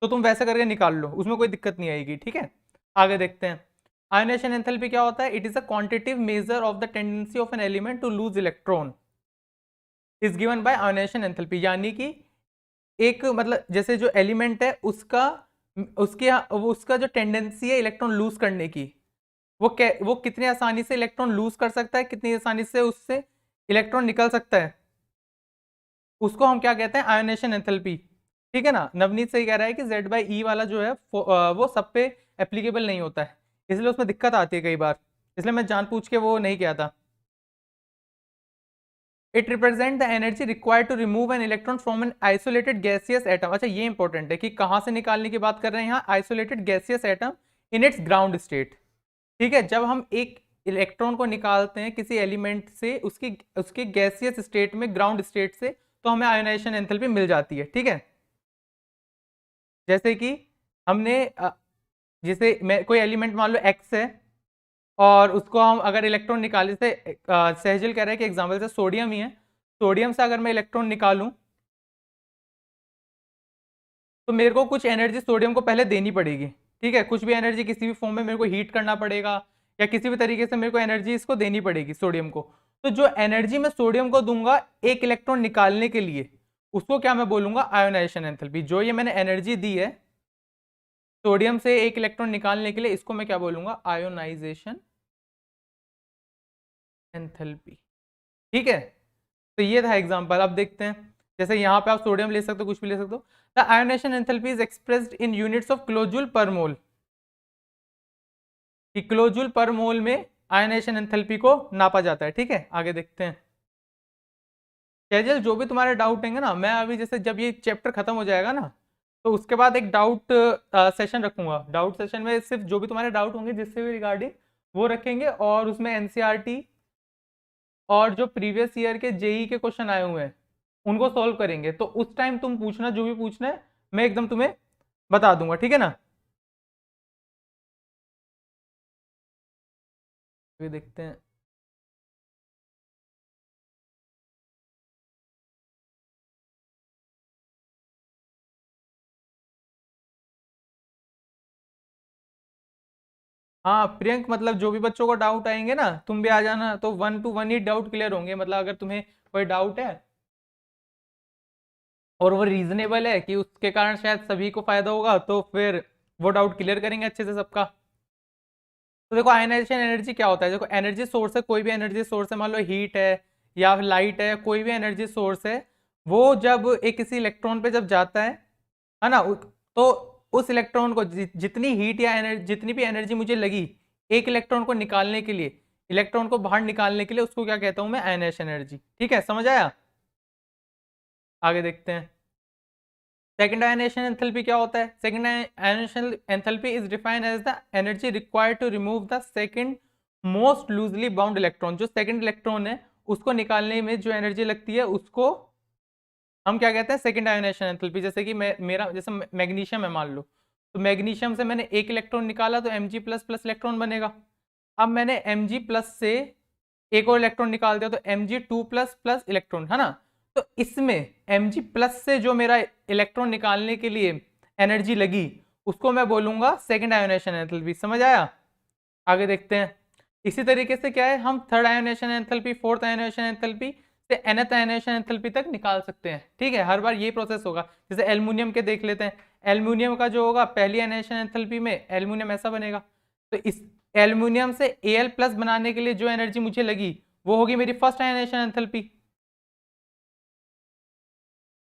तो तुम वैसे करके निकाल लो, उसमें कोई दिक्कत नहीं आएगी, ठीक है। आगे देखते हैं। आयोनेशन एंथैल्पी क्या होता है? It is a quantitative measure of the tendency of an element to lose electron is given by ionisation enthalpy. यानी कि एक मतलब जैसे जो एलिमेंट है उसका उसका जो टेंडेंसी है इलेक्ट्रॉन लूज करने की, वो कितनी आसानी से इलेक्ट्रॉन लूज कर सकता है, कितनी आसानी से उससे इलेक्ट्रॉन निकल सकता है, उसको हम क्या कहते हैं? आयोनेशन एंथैल्पी, ठीक है ना। नवनीत सही कह रहा है कि Z बाई ई वाला जो है वो सब पे एप्लीकेबल नहीं होता है, इसलिए उसमें दिक्कत आती है कई बार, इसलिए मैं जानबूझ के वो नहीं किया था। It represent the energy required to remove an electron from an isolated gaseous atom. अच्छा, ये इंपॉर्टेंट है कि कहाँ से निकालने की बात कर रहे हैं यहाँ, isolated gaseous atom in its ground state, ठीक है। जब हम एक इलेक्ट्रॉन को निकालते हैं किसी एलिमेंट से उसकी उसके गैसियस स्टेट में, ग्राउंड स्टेट से, तो हमें आयोनाइजेशन एंथैल्पी मिल जाती है, ठीक है। जैसे कि हमने जैसे मैं कोई एलिमेंट मान लो एक्स है, और उसको हम अगर इलेक्ट्रॉन निकाले से सहजल कह रहा है कि एग्जाम्पल से सोडियम ही है, सोडियम से अगर मैं इलेक्ट्रॉन निकालूं तो मेरे को कुछ एनर्जी सोडियम को पहले देनी पड़ेगी, ठीक है। कुछ भी एनर्जी किसी भी फॉर्म में मेरे को हीट करना पड़ेगा, या किसी भी तरीके से मेरे को एनर्जी इसको देनी पड़ेगी सोडियम को। तो जो एनर्जी मैं सोडियम को दूंगा एक इलेक्ट्रॉन निकालने के लिए, उसको क्या मैं बोलूंगा? Ionisation enthalpy. जो ये मैंने एनर्जी दी है सोडियम से एक इलेक्ट्रॉन निकालने के लिए, इसको मैं क्या बोलूंगा? आयोनाइजेशन एंथैल्पी, ठीक है। तो ये था एग्जांपल। अब देखते हैं, जैसे यहाँ पे आप सोडियम ले सकते हो, कुछ भी ले सकते हो। The ionisation enthalpy is expressed in units of kilojoule पर मोल, कि किलोजूल पर मोल में आयोनेशन एंथैल्पी को नापा जाता है, ठीक है। आगे देखते हैं। कैजल, जो भी तुम्हारे डाउट होंगे ना, मैं अभी जैसे जब ये चैप्टर खत्म हो जाएगा ना, तो उसके बाद एक डाउट सेशन रखूंगा। डाउट सेशन में सिर्फ जो भी तुम्हारे डाउट होंगे जिससे भी रिगार्डिंग, वो रखेंगे, और उसमें एनसीईआरटी और जो प्रीवियस ईयर के जेई के क्वेश्चन आए हुए हैं उनको सॉल्व करेंगे। तो उस टाइम तुम पूछना जो भी पूछना है, मैं एकदम तुम्हें बता दूंगा, ठीक है ना। ये देखते हैं। हाँ प्रियंक, मतलब जो भी बच्चों को डाउट आएंगे ना, तुम भी आ जाना, तो 1 to 1 ही डाउट क्लियर होंगे। मतलब अगर तुम्हें कोई डाउट है और वो रीजनेबल है कि उसके कारण शायद सभी को फायदा होगा, तो फिर वो डाउट क्लियर करेंगे अच्छे से सबका। तो देखो, आयनाइजेशन एनर्जी क्या होता है? देखो, एनर्जी सोर्स है, कोई भी एनर्जी सोर्स है, मान लो हीट है या लाइट है, कोई भी एनर्जी सोर्स है, वो जब एक किसी इलेक्ट्रॉन पे जब जाता है ना, तो उस इलेक्ट्रॉन को जितनी हीट या एनर्जी, जितनी भी एनर्जी मुझे लगी एक इलेक्ट्रॉन को निकालने के लिए, इलेक्ट्रॉन को बाहर निकालने के लिए, उसको क्या कहता हूं मैं? आयनाइजेशन एनर्जी, ठीक है। समझ आया? आगे देखते हैं। सेकंड आयनाइजेशन एंथैल्पी क्या होता है? Second ionisation enthalpy is defined as the energy required to remove the second most loosely bound electron. जो सेकंड इलेक्ट्रॉन है उसको निकालने में जो एनर्जी लगती है उसको हम क्या कहते हैं? Second ionisation enthalpy. जैसे कि मेरा जैसे मैग्नीशियम है मान लो, तो मैग्नीशियम से मैंने एक इलेक्ट्रॉन निकाला तो Mg++ इलेक्ट्रॉन बनेगा। अब मैंने Mg प्लस से एक और इलेक्ट्रॉन निकाल दिया, तो Mg2 प्लस प्लस इलेक्ट्रॉन है ना। तो इसमें Mg प्लस से जो मेरा इलेक्ट्रॉन निकालने के लिए एनर्जी लगी, उसको मैं बोलूंगा सेकेंड आयोनेशन एंथैल्पी। समझ आया? आगे देखते हैं। इसी तरीके से क्या है, हम third ionisation enthalpy, fourth ionisation enthalpy से nth आयोनेशन एंथैल्पी तक निकाल सकते हैं। ठीक है, हर बार ये प्रोसेस होगा। जैसे एल्युमिनियम के देख लेते हैं। एल्युमिनियम का जो होगा, पहली आयोनेशन एंथैल्पी में एल्युमिनियम ऐसा बनेगा, तो इस एल्युमिनियम से Al प्लस बनाने के लिए जो एनर्जी मुझे लगी, वो होगी मेरी फर्स्ट आयोनेशन एंथैल्पी।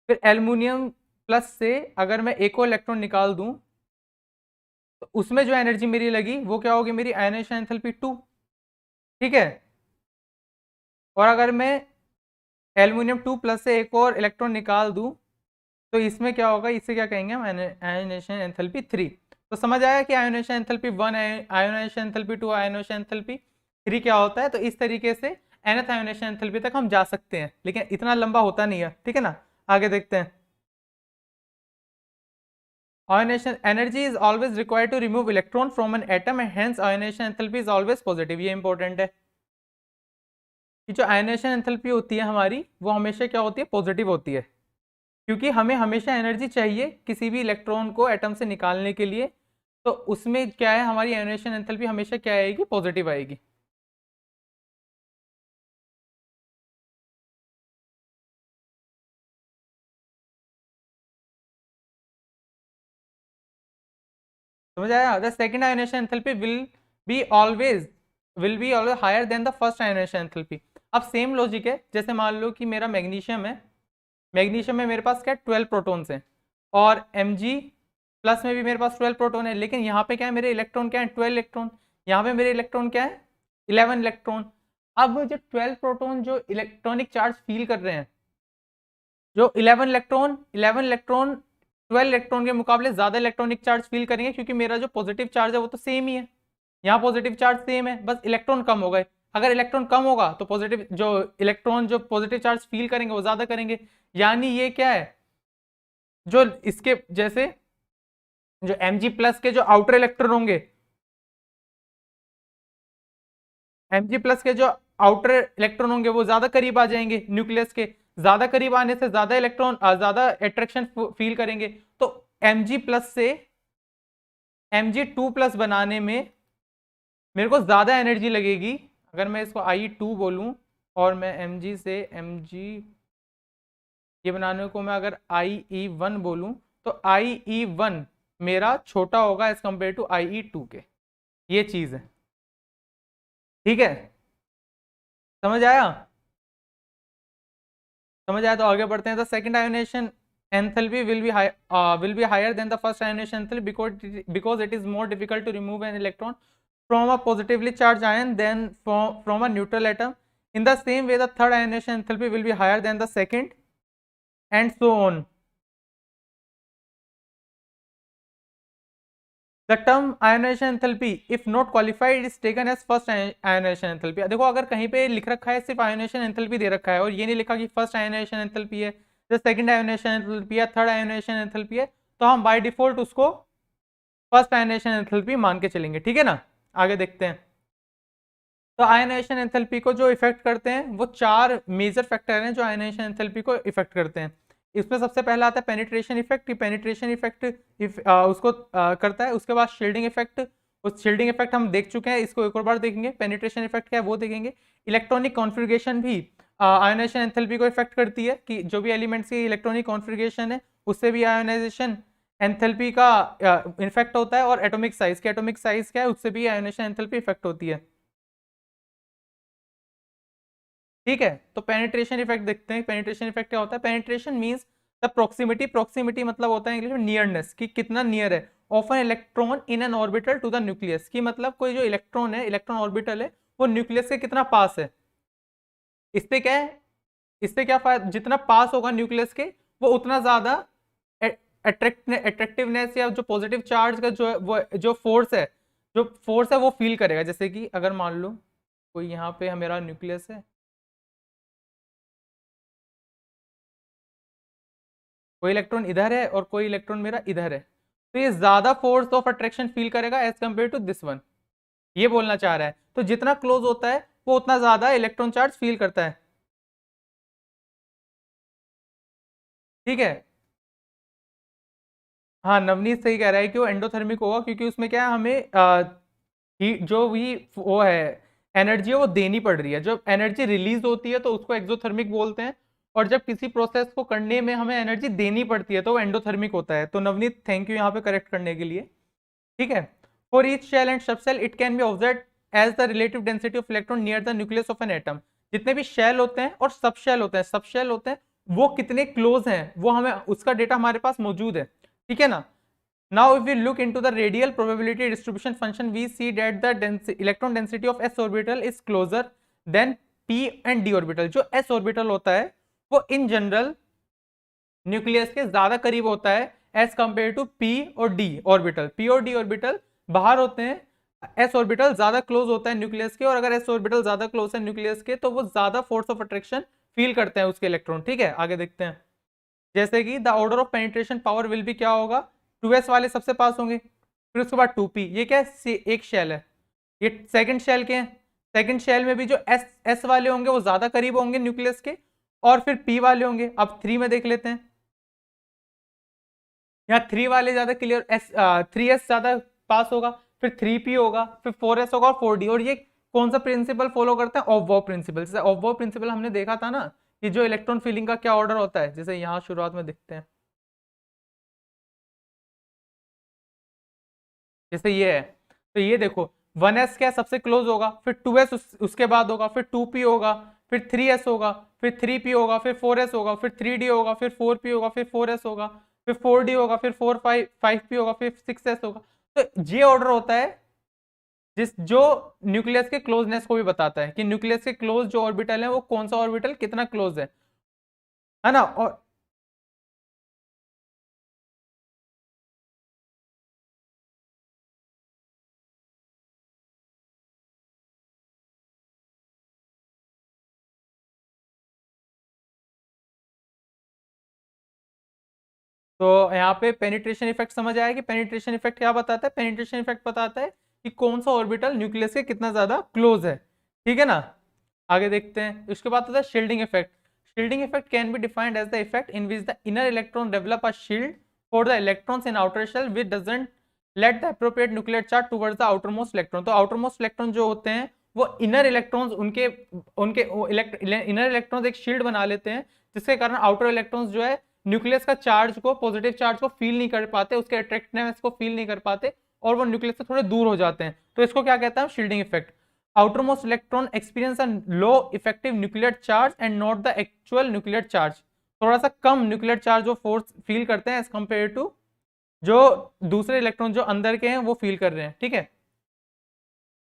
फिर एल्युमिनियम प्लस से अगर मैं एक और इलेक्ट्रॉन निकाल दूं, तो उसमें जो एनर्जी मेरी लगी वो क्या होगी, मेरी आयोनेशन एंथैल्पी 2। ठीक है, और अगर मैं एल्युमिनियम 2 प्लस से एक और इलेक्ट्रॉन निकाल दूं, तो इसमें क्या होगा, इसे क्या कहेंगे हम, आयोनेशन एंथैल्पी 3। तो समझ आया कि ionisation enthalpy 1, ionisation enthalpy 2, ionisation enthalpy 3 क्या होता है। तो इस तरीके से nth आयोनेशन एंथैल्पी तक हम जा सकते हैं, लेकिन इतना लंबा होता नहीं है। ठीक है ना, आगे देखते हैं। Ionization energy is always required to remove electron from an atom and hence ionization enthalpy is always positive। ये इंपॉर्टेंट है कि जो आयोनेशन एंथैल्पी होती है हमारी, वो हमेशा क्या होती है, पॉजिटिव होती है, क्योंकि हमें हमेशा एनर्जी चाहिए किसी भी इलेक्ट्रॉन को एटम से निकालने के लिए। तो उसमें क्या है, हमारी आयोनेशन एंथैल्पी हमेशा क्या आएगी, पॉजिटिव आएगी। समझ आया? The second ionisation enthalpy will be always higher than the first ionisation enthalpy. अब सेम लॉजिक है, जैसे मान लो कि मेरा मैग्नीशियम है, मैग्नीशियम में मेरे पास क्या है, 12 प्रोटॉन्स हैं, और Mg प्लस में भी मेरे पास 12 प्रोटॉन है, लेकिन यहाँ पे क्या है, मेरे इलेक्ट्रॉन क्या है, 12 इलेक्ट्रॉन। यहाँ पे मेरे इलेक्ट्रॉन क्या है, 11 इलेक्ट्रॉन। अब जो 12 प्रोटॉन जो इलेक्ट्रॉनिक चार्ज फील कर रहे हैं, जो 11 इलेक्ट्रॉन 12 इलेक्ट्रॉन के मुकाबले ज्यादा इलेक्ट्रॉनिक चार्ज फील करेंगे, क्योंकि मेरा जो पॉजिटिव चार्ज है वो तो सेम ही है। यहाँ पॉजिटिव चार्ज सेम है, बस इलेक्ट्रॉन कम हो गए। अगर इलेक्ट्रॉन कम होगा तो पॉजिटिव जो इलेक्ट्रॉन जो पॉजिटिव चार्ज फील करेंगे वो ज्यादा करेंगे। यानी ये क्या है, जो इसके जैसे जो Mg प्लस के जो आउटर इलेक्ट्रॉन होंगे, Mg प्लस के जो आउटर इलेक्ट्रॉन होंगे वो ज्यादा करीब आ जाएंगे न्यूक्लियस के। ज्यादा करीब आने से ज्यादा इलेक्ट्रॉन ज्यादा अट्रैक्शन फील करेंगे। तो Mg प्लस से Mg2 प्लस बनाने में मेरे को ज्यादा एनर्जी लगेगी। अगर मैं इसको I2 बोलूं और मैं Mg से Mg ये बनाने को मैं अगर IE1 बोलूं, तो IE1 मेरा छोटा होगा एज कंपेयर टू IE2 के। ये चीज है। ठीक है, समझ आया? समझ आया तो आगे बढ़ते हैं। The second ionisation enthalpy will be higher than the first ionization enthalpy because it is more difficult to remove an electron from a positively charged ion than from a neutral atom. In the same way, the third ionization enthalpy will be higher than the second, and so on. The term ionization enthalpy, if not qualified, is taken as first ionization enthalpy। देखो, अगर कहीं पे लिख रखा है सिर्फ ionization enthalpy दे रखा है और ये नहीं लिखा कि फर्स्ट ionization enthalpy है, या सेकंड ionization enthalpy है, थर्ड ionization enthalpy है, तो हम बाय डिफॉल्ट उसको फर्स्ट ionization enthalpy मान के चलेंगे। ठीक है ना, आगे देखते हैं। तो आयनाइजेशन एंथैल्पी को जो इफेक्ट करते हैं वो चार मेजर फैक्टर हैं जो आयनाइजेशन एंथैल्पी को इफेक्ट करते हैं। इसमें सबसे पहला आता है पेनिट्रेशन इफेक्ट। पेनिट्रेशन इफेक्ट उसको करता है। उसके बाद शील्डिंग इफेक्ट। उस शील्डिंग इफेक्ट हम देख चुके हैं, इसको एक और बार देखेंगे। पेनिट्रेशन इफेक्ट क्या है वो देखेंगे। इलेक्ट्रॉनिक कॉन्फ़िगरेशन भी आयोनाइजेशन एंथैल्पी को इफेक्ट करती है, कि जो भी एलिमेंट्स की इलेक्ट्रॉनिक कॉन्फ़िगरेशन है उससे भी आयोनाइजेशन एंथैल्पी का इफेक्ट होता है। और एटॉमिक साइज क्या है, उससे भी आयोनाइजेशन एंथैल्पी इफेक्ट होती है। ठीक है, तो पेनिट्रेशन इफेक्ट देखते हैं। पेनिट्रेशन इफेक्ट क्या होता है? Penetration means the proximity. Proximity मतलब होता है इंग्लिश में नियरनेस, कि कितना नियर है of an electron in an orbital to the nucleus. की मतलब कोई जो इलेक्ट्रॉन है, इलेक्ट्रॉन ऑर्बिटल है, वो न्यूक्लियस के कितना पास है। इससे क्या है, इससे क्या फायदा, जितना पास होगा न्यूक्लियस के वो उतना ज्यादा अट्रैक्टिवनेस या जो पॉजिटिव चार्ज का जो फोर्स है वो फील करेगा। जैसे कि अगर मान लो कोई यहाँ पे मेरा न्यूक्लियस है, कोई इलेक्ट्रॉन इधर है और कोई इलेक्ट्रॉन मेरा इधर है, तो ये ज्यादा फोर्स ऑफ अट्रैक्शन फील करेगा as compare to this one. ये बोलना चाह रहा है। तो जितना क्लोज होता है वो उतना ज्यादा इलेक्ट्रॉन चार्ज फील करता है। ठीक है। हाँ, नवनीत सही कह रहा है कि वो एंडोथर्मिक होगा, क्योंकि उसमें क्या है, हमें जो भी वो है एनर्जी है वो देनी पड़ रही है। जब एनर्जी रिलीज होती है तो उसको एक्सोथर्मिक बोलते हैं, और जब किसी प्रोसेस को करने में हमें एनर्जी देनी पड़ती है तो वो एंडोथर्मिक होता है। तो नवनीत थैंक यू यहाँ पे करेक्ट करने के लिए। ठीक है। For each shell and subshell it can be observe as the relative density of electron near the nucleus of an atom. जितने भी शेल होते हैं और सब शेल होते हैं, सब शेल होते हैं, वो कितने क्लोज हैं वो हमें उसका डेटा हमारे पास मौजूद है। ठीक है ना। Now, if we look into the radial probability distribution function, we see that the electron density of s orbital is closer than p and d orbital. जो s orbital होता है वो in general न्यूक्लियस के ज्यादा करीब होता है as compare to p और d ऑर्बिटल। p और d ऑर्बिटल बाहर होते हैं, s ऑर्बिटल ज्यादा क्लोज होता है न्यूक्लियस के, और अगर s ऑर्बिटल ज्यादा क्लोज है न्यूक्लियस के तो वो ज्यादा फोर्स ऑफ अट्रैक्शन फील करते हैं उसके इलेक्ट्रॉन। ठीक है, आगे देखते हैं। जैसे कि the order of penetration power will भी क्या होगा, 2s वाले सबसे पास होंगे, फिर उसके बाद 2p। ये क्या है, एक शेल है, ये सेकंड शेल के हैं। सेकंड शेल में भी जो s वाले होंगे वो ज्यादा करीब होंगे न्यूक्लियस के, और फिर p वाले होंगे। अब 3 में देख लेते हैं, यहाँ 3 वाले ज्यादा क्लियर, 3s ज्यादा पास होगा, फिर 3p होगा, फिर 4s होगा और 4d। और ये कौन सा प्रिंसिपल फॉलो करते हैं, ऑफ प्रिंसिपल। जैसे ऑफ प्रिंसिपल हमने देखा था ना कि जो इलेक्ट्रॉन फिलिंग का क्या ऑर्डर होता है, जैसे यहाँ शुरुआत में देखते हैं, जैसे ये है। तो ये देखो 1s क्या सबसे क्लोज होगा, फिर 2s उसके बाद होगा, फिर 2p होगा, फिर 3s होगा, फिर 3p होगा, फिर 4s होगा, फिर 3d होगा, फिर 4p होगा, फिर 4s होगा, फिर 4d होगा, फिर 5p होगा, फिर 6s होगा। तो ये ऑर्डर होता है जो न्यूक्लियस के क्लोजनेस को भी बताता है कि न्यूक्लियस के क्लोज जो ऑर्बिटल है वो कौन सा ऑर्बिटल कितना क्लोज है ना। और तो यहाँ पे पेनिट्रेशन इफेक्ट समझ आया कि पेनिट्रेशन इफेक्ट क्या बताता है। पेनिट्रेशन इफेक्ट बताता है कि कौन सा ऑर्बिटल न्यूक्लियस के कितना ज्यादा क्लोज है। ठीक है ना। आगे देखते हैं। उसके बाद होता है shielding effect. Shielding effect can be defined as the effect in which the inner electron develop a shield for the electrons in outer shell which doesn't let the appropriate nuclear charge towards the outermost electron. तो outermost electron जो होते हैं वो inner electrons उनके उनके inner electrons एक shield बना लेते हैं, जिसके कारण आउटर इलेक्ट्रॉन्स जो है न्यूक्लियस का चार्ज को, पॉजिटिव चार्ज को फील नहीं कर पाते, उसके अट्रैक्टिवनेस को फील नहीं कर पाते, और वो न्यूक्लियस से थोड़े दूर हो जाते हैं। तो इसको क्या कहता है, shielding effect. outermost electron experience a low effective nuclear charge and not the actual nuclear charge। थोड़ा सा कम न्यूक्लियर चार्ज वो फोर्स फील करते हैं एज कंपेयर टू जो दूसरे इलेक्ट्रॉन जो अंदर के हैं वो फील कर रहे हैं। ठीक है।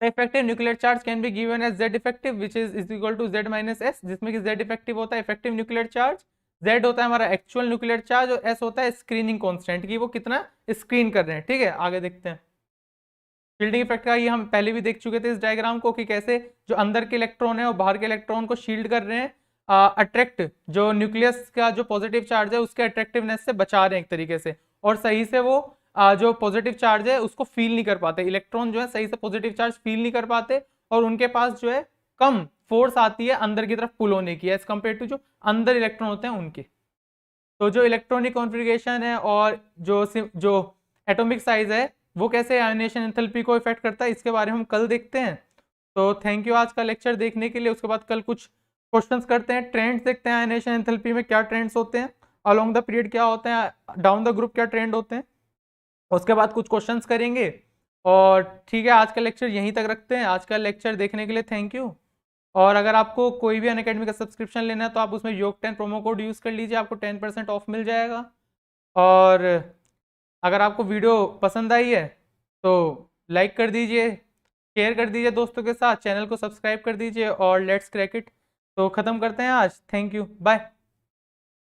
The effective nuclear charge can be given as Z effective which is equal to Z minus S, जिसमें कि Z effective होता है इफेक्टिव न्यूक्लियर चार्ज, Z होता है हमारा एक्चुअल न्यूक्लियर चार्ज, और S होता है स्क्रीनिंग कांस्टेंट की वो कितना स्क्रीन कर रहे हैं। ठीक है, आगे देखते हैं। शील्डिंग इफेक्ट का ये हम पहले भी देख चुके थे इस डायग्राम को, कि कैसे जो अंदर के इलेक्ट्रॉन है और बाहर के इलेक्ट्रॉन को शील्ड कर रहे हैं, अट्रैक्ट जो न्यूक्लियस का जो पॉजिटिव चार्ज है उसके अट्रैक्टिवनेस से बचा रहे हैं एक तरीके से, और सही से वो जो पॉजिटिव चार्ज है उसको फील नहीं कर पाते। इलेक्ट्रॉन जो है सही से पॉजिटिव चार्ज फील नहीं कर पाते, और उनके पास जो है कम फोर्स आती है अंदर की तरफ पुल होने की एज कंपेयर टू जो अंदर इलेक्ट्रॉन होते हैं उनके। तो जो इलेक्ट्रॉनिक कॉन्फ़िगरेशन है और जो एटॉमिक साइज है वो कैसे आयनेशन एंथैल्पी को इफेक्ट करता है, इसके बारे में हम कल देखते हैं। तो थैंक यू आज का लेक्चर देखने के लिए। उसके बाद कल कुछ क्वेश्चंस करते हैं, ट्रेंड्स देखते हैं आयनेशन एंथैल्पी में क्या ट्रेंड्स होते हैं, अलोंग द पीरियड क्या होते हैं, डाउन द ग्रुप क्या ट्रेंड होते हैं। उसके बाद कुछ क्वेश्चंस करेंगे। और ठीक है, आज का लेक्चर यहीं तक रखते हैं। आज का लेक्चर देखने के लिए थैंक यू। और अगर आपको कोई भी अनअकैडमी का सब्सक्रिप्शन लेना है तो आप उसमें योग 10 प्रोमो कोड यूज़ कर लीजिए, आपको 10% ऑफ मिल जाएगा। और अगर आपको वीडियो पसंद आई है तो लाइक कर दीजिए, शेयर कर दीजिए दोस्तों के साथ, चैनल को सब्सक्राइब कर दीजिए, और लेट्स क्रैक इट। तो ख़त्म करते हैं आज। Thank you, bye.